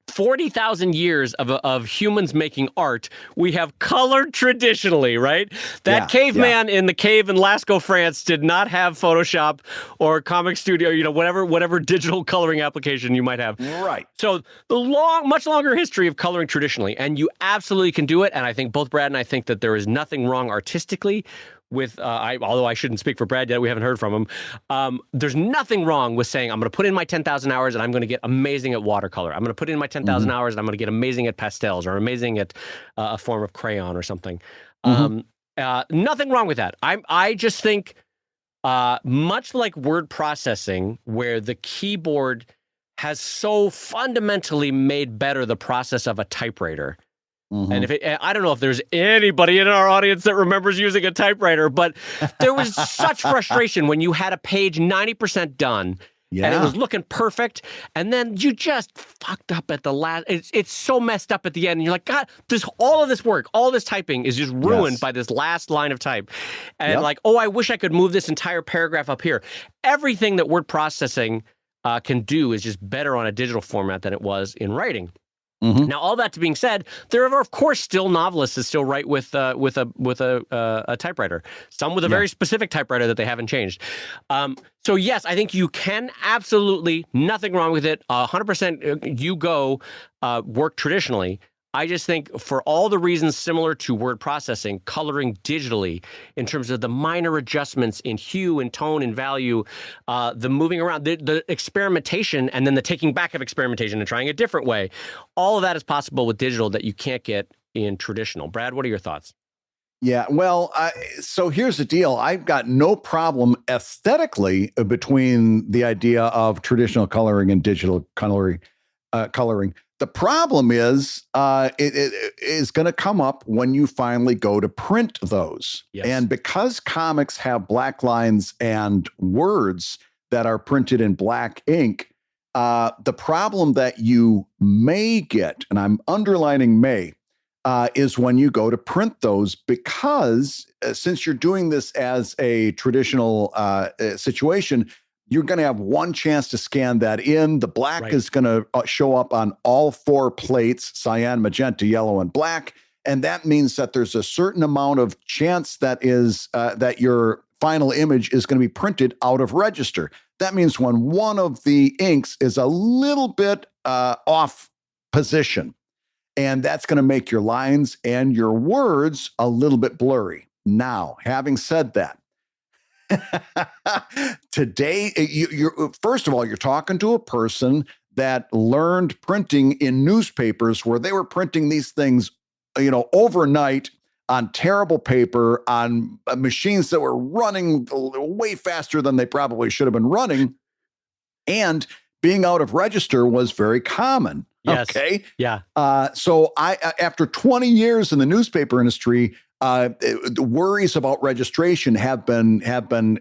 40,000 years of humans making art, we have colored traditionally, right? That caveman in the cave in Lascaux, France did not have Photoshop or Comic Studio, whatever digital coloring application you might have. Right. So much longer history of coloring traditionally, and you absolutely can do it. And I think both Brad and I think that there is nothing wrong artistically with, although I shouldn't speak for Brad yet, we haven't heard from him. There's nothing wrong with saying, I'm going to put in my 10,000 hours and I'm going to get amazing at watercolor. I'm going to put in my 10,000 hours and I'm going to get amazing at pastels or amazing at a form of crayon or something. Nothing wrong with that. I just think, much like word processing, where the keyboard has so fundamentally made better the process of a typewriter. And I don't know if there's anybody in our audience that remembers using a typewriter, but there was such frustration when you had a page 90% done and it was looking perfect, and then you just fucked up at the last. It's so messed up at the end, and you're like, God, all of this work, all this typing is just ruined by this last line of type. And like, I wish I could move this entire paragraph up here. Everything that word processing can do is just better on a digital format than it was in writing. Now, all that being said, there are of course still novelists that still write with a typewriter. Some with a very specific typewriter that they haven't changed. So yes, I think you can absolutely, nothing wrong with it. 100% you go work traditionally. I just think for all the reasons similar to word processing, coloring digitally in terms of the minor adjustments in hue and tone and value, the moving around, the experimentation, and then the taking back of experimentation and trying a different way, all of that is possible with digital that you can't get in traditional. Brad, what are your thoughts? Yeah, well, so here's the deal. I've got no problem aesthetically between the idea of traditional coloring and digital coloring. The problem is, it is going to come up when you finally go to print those. Yes. And because comics have black lines and words that are printed in black ink, the problem that you may get, and I'm underlining may, is when you go to print those, because since you're doing this as a traditional situation, you're going to have one chance to scan that in. The black is going to show up on all 4 plates: cyan, magenta, yellow, and black. And that means that there's a certain amount of chance that your final image is going to be printed out of register. That means when one of the inks is a little bit off position, and that's going to make your lines and your words a little bit blurry. Now, having said that, today, first of all, you're talking to a person that learned printing in newspapers, where they were printing these things, overnight on terrible paper, on machines that were running way faster than they probably should have been running. And being out of register was very common. Yes. Okay. Yeah. So after 20 years in the newspaper industry, the worries about registration have been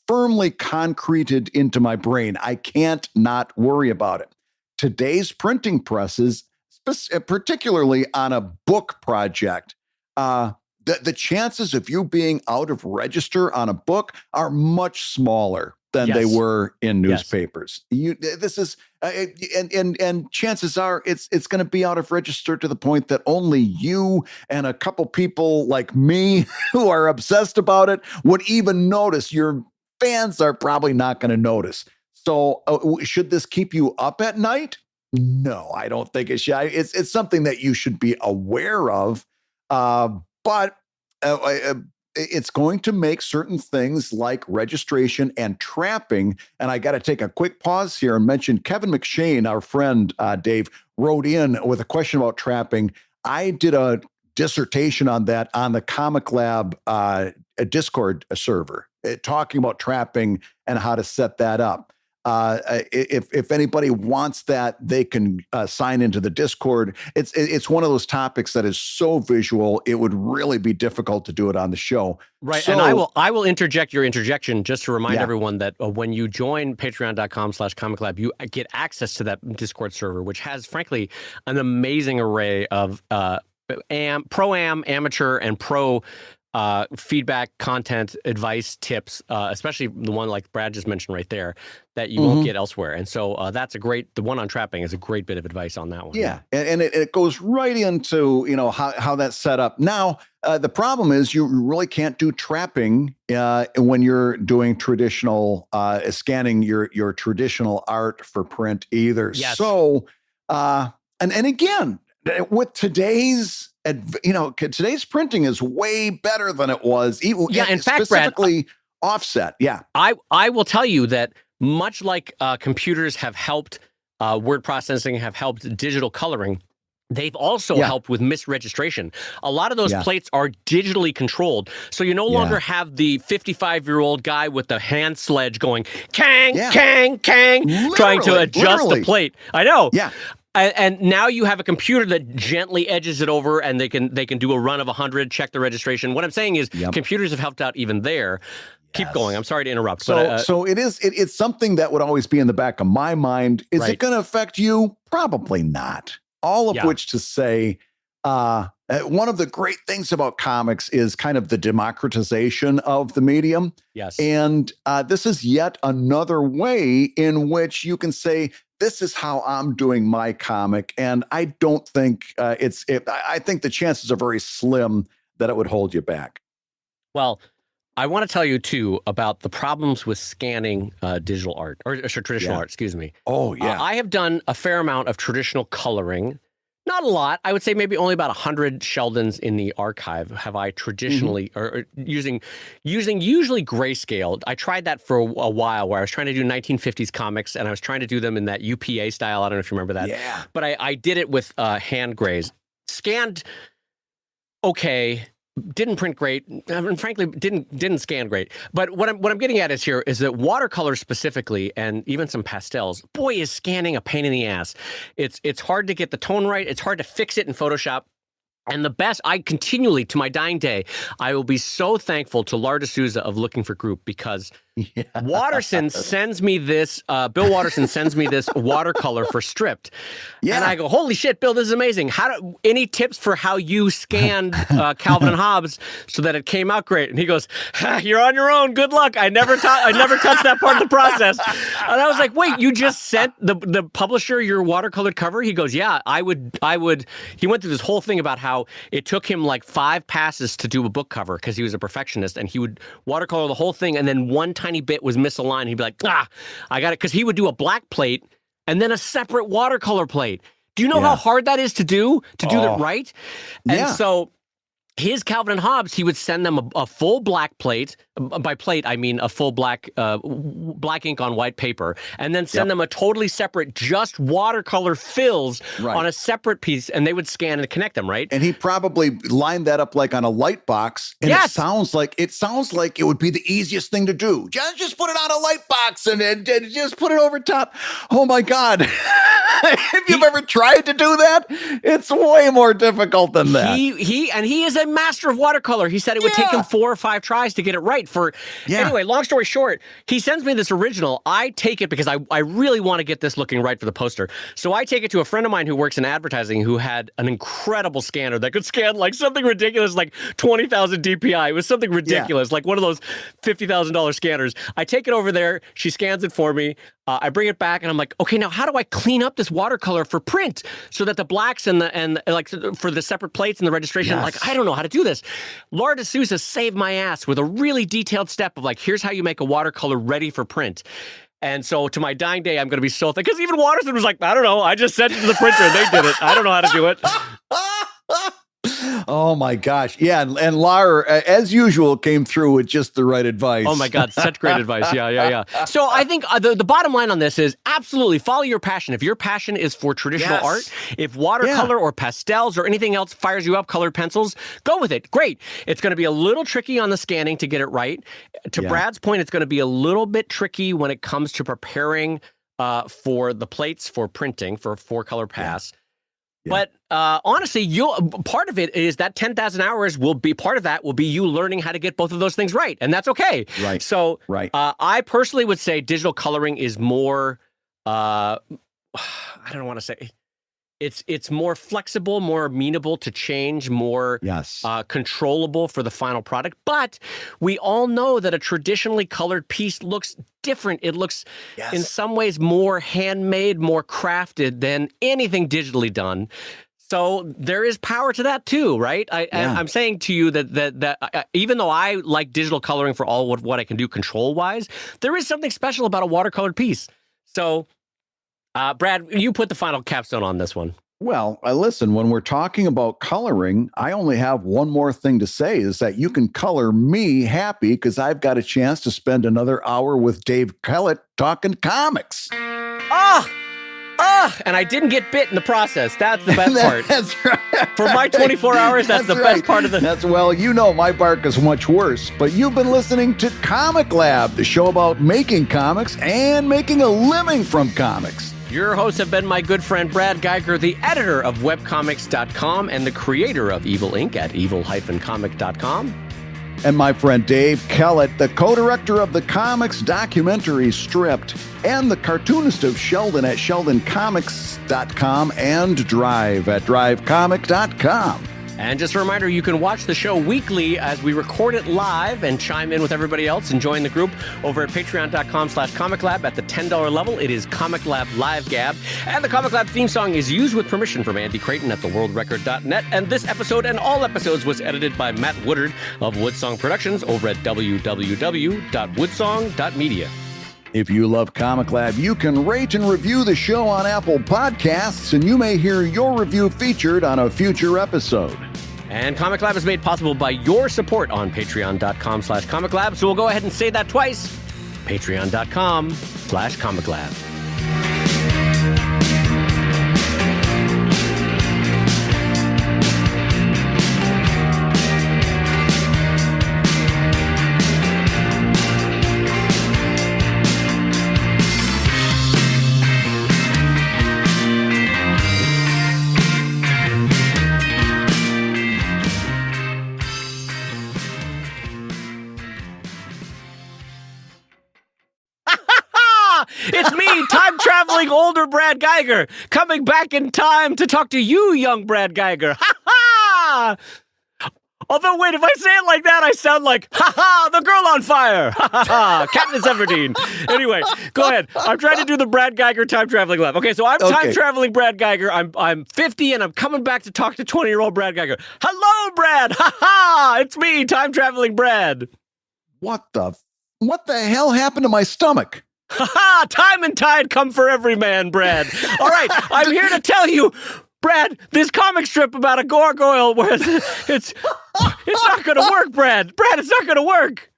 firmly concreted into my brain. I can't not worry about it. Today's printing presses, particularly on a book project, the chances of you being out of register on a book are much smaller than they were in newspapers. This is and chances are it's going to be out of register to the point that only you and a couple people like me who are obsessed about it would even notice. Your fans are probably not going to notice. So should this keep you up at night? No, I don't think it should. It's something that you should be aware of, but it's going to make certain things like registration and trapping. And I got to take a quick pause here and mention Kevin McShane, our friend, Dave, wrote in with a question about trapping. I did a dissertation on that on the ComicLab Discord server, talking about trapping and how to set that up. If anybody wants that, they can sign into the Discord. It's one of those topics that is so visual, it would really be difficult to do it on the show. Right. So, and I will interject your interjection just to remind everyone that when you join patreon.com/ComicLab, you get access to that Discord server, which has, frankly, an amazing array of pro-am, amateur, and pro feedback, content, advice, tips, especially the one like Brad just mentioned right there, that you won't get elsewhere. And so that's the one on trapping is a great bit of advice on that one. Yeah. And it goes right into, how that's set up. Now, the problem is you really can't do trapping when you're doing traditional, scanning your traditional art for print either. Yes. So, and again, with today's printing is way better than it was. Yeah, in fact, specifically Brad, offset. Yeah. I will tell you that much like computers have helped word processing, have helped digital coloring, they've also helped with misregistration. A lot of those plates are digitally controlled. So you no longer have the 55-year-old guy with the hand sledge going, kang, kang, kang, trying to adjust the plate. I know. Yeah. And now you have a computer that gently edges it over, and they can do a run of 100, check the registration. What I'm saying is computers have helped out even there. Keep going. I'm sorry to interrupt. So it's something that would always be in the back of my mind. Is it going to affect you? Probably not. All of which to say, one of the great things about comics is kind of the democratization of the medium. Yes. And this is yet another way in which you can say, this is how I'm doing my comic. And I don't think I think the chances are very slim that it would hold you back. Well, I want to tell you, too, about the problems with scanning digital art, or traditional art, excuse me. Oh, yeah. I have done a fair amount of traditional coloring. Not a lot. I would say maybe only about 100 Sheldons in the archive have I traditionally, or using usually grayscale. I tried that for a while where I was trying to do 1950s comics, and I was trying to do them in that UPA style. I don't know if you remember that. Yeah. But I did it with hand grays. Scanned, okay. didn't print great, and frankly didn't scan great. But what I'm getting at is that watercolor specifically, and even some pastels, boy, is scanning a pain in the ass. It's hard to get the tone right. It's hard to fix it in Photoshop. And the best, I continually, to my dying day, I will be so thankful to Lar D'Souza of Looking for Group, because Watterson sends me this, Bill Watterson sends me this watercolor for Stripped. Yeah. And I go, holy shit, Bill, this is amazing. Any tips for how you scanned Calvin and Hobbes so that it came out great? And he goes, you're on your own. Good luck. I never touched that part of the process. And I was like, wait, you just sent the publisher your watercolored cover? He goes, yeah, I would. He went through this whole thing about how it took him like 5 passes to do a book cover because he was a perfectionist, and he would watercolor the whole thing, and then one tiny bit was misaligned. He'd be like, I got it. Because he would do a black plate and then a separate watercolor plate. Do you know how hard that is to do that right? And so his Calvin and Hobbes, he would send them a full black plate. By plate, I mean a full black ink on white paper, and then send them a totally separate, just watercolor fills on a separate piece, and they would scan and connect them, right? And he probably lined that up like on a light box, and it sounds like it would be the easiest thing to do. Just put it on a light box and just put it over top. Oh my God. If you've ever tried to do that, it's way more difficult than that. He is a master of watercolor. He said it would take him 4 or 5 tries to get it right. Anyway, long story short, he sends me this original. I take it because I really want to get this looking right for the poster. So I take it to a friend of mine who works in advertising, who had an incredible scanner that could scan like something ridiculous, like 20,000 DPI. It was something ridiculous, like one of those $50,000 scanners. I take it over there. She scans it for me. I bring it back, and I'm like, okay, now how do I clean up this watercolor for print so that the blacks and like for the separate plates and the registration? Like, I don't know how to do this. Lar D'Souza saved my ass with a really detailed step of like, here's how you make a watercolor ready for print. And so to my dying day, I'm going to be so thankful, because even Watterson was like, I don't know, I just sent it to the printer and they did it. I don't know how to do it. Oh my gosh. Yeah. And Lar, as usual, came through with just the right advice. Oh my God. Such great advice. Yeah. So I think the bottom line on this is absolutely follow your passion. If your passion is for traditional art, if watercolor or pastels or anything else fires you up, colored pencils, go with it. Great. It's going to be a little tricky on the scanning to get it right. To Brad's point, it's going to be a little bit tricky when it comes to preparing for the plates for printing for 4-color pass. But honestly, part of it is that 10,000 hours will be you learning how to get both of those things right, and that's okay. Right. So I personally would say digital coloring is more. I don't want to say. It's more flexible, more amenable to change, more controllable for the final product. But we all know that a traditionally colored piece looks different. It looks in some ways more handmade, more crafted than anything digitally done. So there is power to that too, right? I'm saying to you that even though I like digital coloring for all of what I can do control-wise, there is something special about a watercolored piece. So Brad, you put the final capstone on this one. Well, listen, when we're talking about coloring, I only have one more thing to say, is that you can color me happy because I've got a chance to spend another hour with Dave Kellett talking comics. And I didn't get bit in the process. That's the best part. That's right. For my 24 hours, that's the best part of the... Well, you know my bark is much worse, but you've been listening to ComicLab, the show about making comics and making a living from comics. Your hosts have been my good friend Brad Geiger, the editor of webcomics.com and the creator of Evil Inc. at evil-comic.com. And my friend Dave Kellett, the co-director of the comics documentary Stripped and the cartoonist of Sheldon at sheldoncomics.com and Drive at drivecomic.com. And just a reminder, you can watch the show weekly as we record it live and chime in with everybody else and join the group over at patreon.com/ComicLab. At the $10 level, it is ComicLab Live Gab. And the ComicLab theme song is used with permission from Andy Creighton at theworldrecord.net. And this episode and all episodes was edited by Matt Woodard of Woodsong Productions over at www.woodsong.media. If you love ComicLab, you can rate and review the show on Apple Podcasts, and you may hear your review featured on a future episode. And ComicLab is made possible by your support on patreon.com/ComicLab. So we'll go ahead and say that twice. Patreon.com/ComicLab. traveling older Brad Geiger, coming back in time to talk to you, young Brad Geiger. Ha ha! Although, wait, if I say it like that, I sound like, ha-ha, the girl on fire, ha-ha-ha, Katniss Everdeen. Anyway, go ahead. I'm trying to do the Brad Geiger time-traveling lab. Okay, so I'm time-traveling Brad Geiger. I'm 50, and I'm coming back to talk to 20-year-old Brad Geiger. Hello, Brad, ha-ha, it's me, time-traveling Brad. What the hell happened to my stomach? Ha-ha, time and tide come for every man, Brad. All right, I'm here to tell you, Brad, this comic strip about a gargoyle where it's not going to work, Brad. Brad, it's not going to work.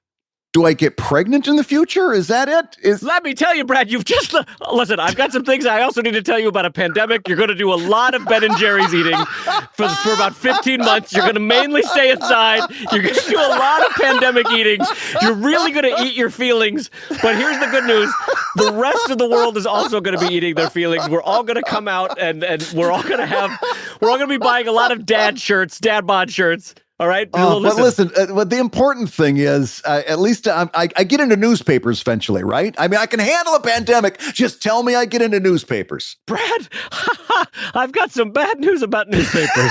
Do I get pregnant in the future? Is that it? Let me tell you, Brad, you've just... Listen, I've got some things I also need to tell you about a pandemic. You're going to do a lot of Ben & Jerry's eating for about 15 months. You're going to mainly stay inside. You're going to do a lot of pandemic eating. You're really going to eat your feelings. But here's the good news. The rest of the world is also going to be eating their feelings. We're all going to come out and we're all going to be buying a lot of dad bod shirts. All right. But listen, the important thing is, at least I get into newspapers eventually, right? I mean, I can handle a pandemic. Just tell me I get into newspapers. Brad, I've got some bad news about newspapers.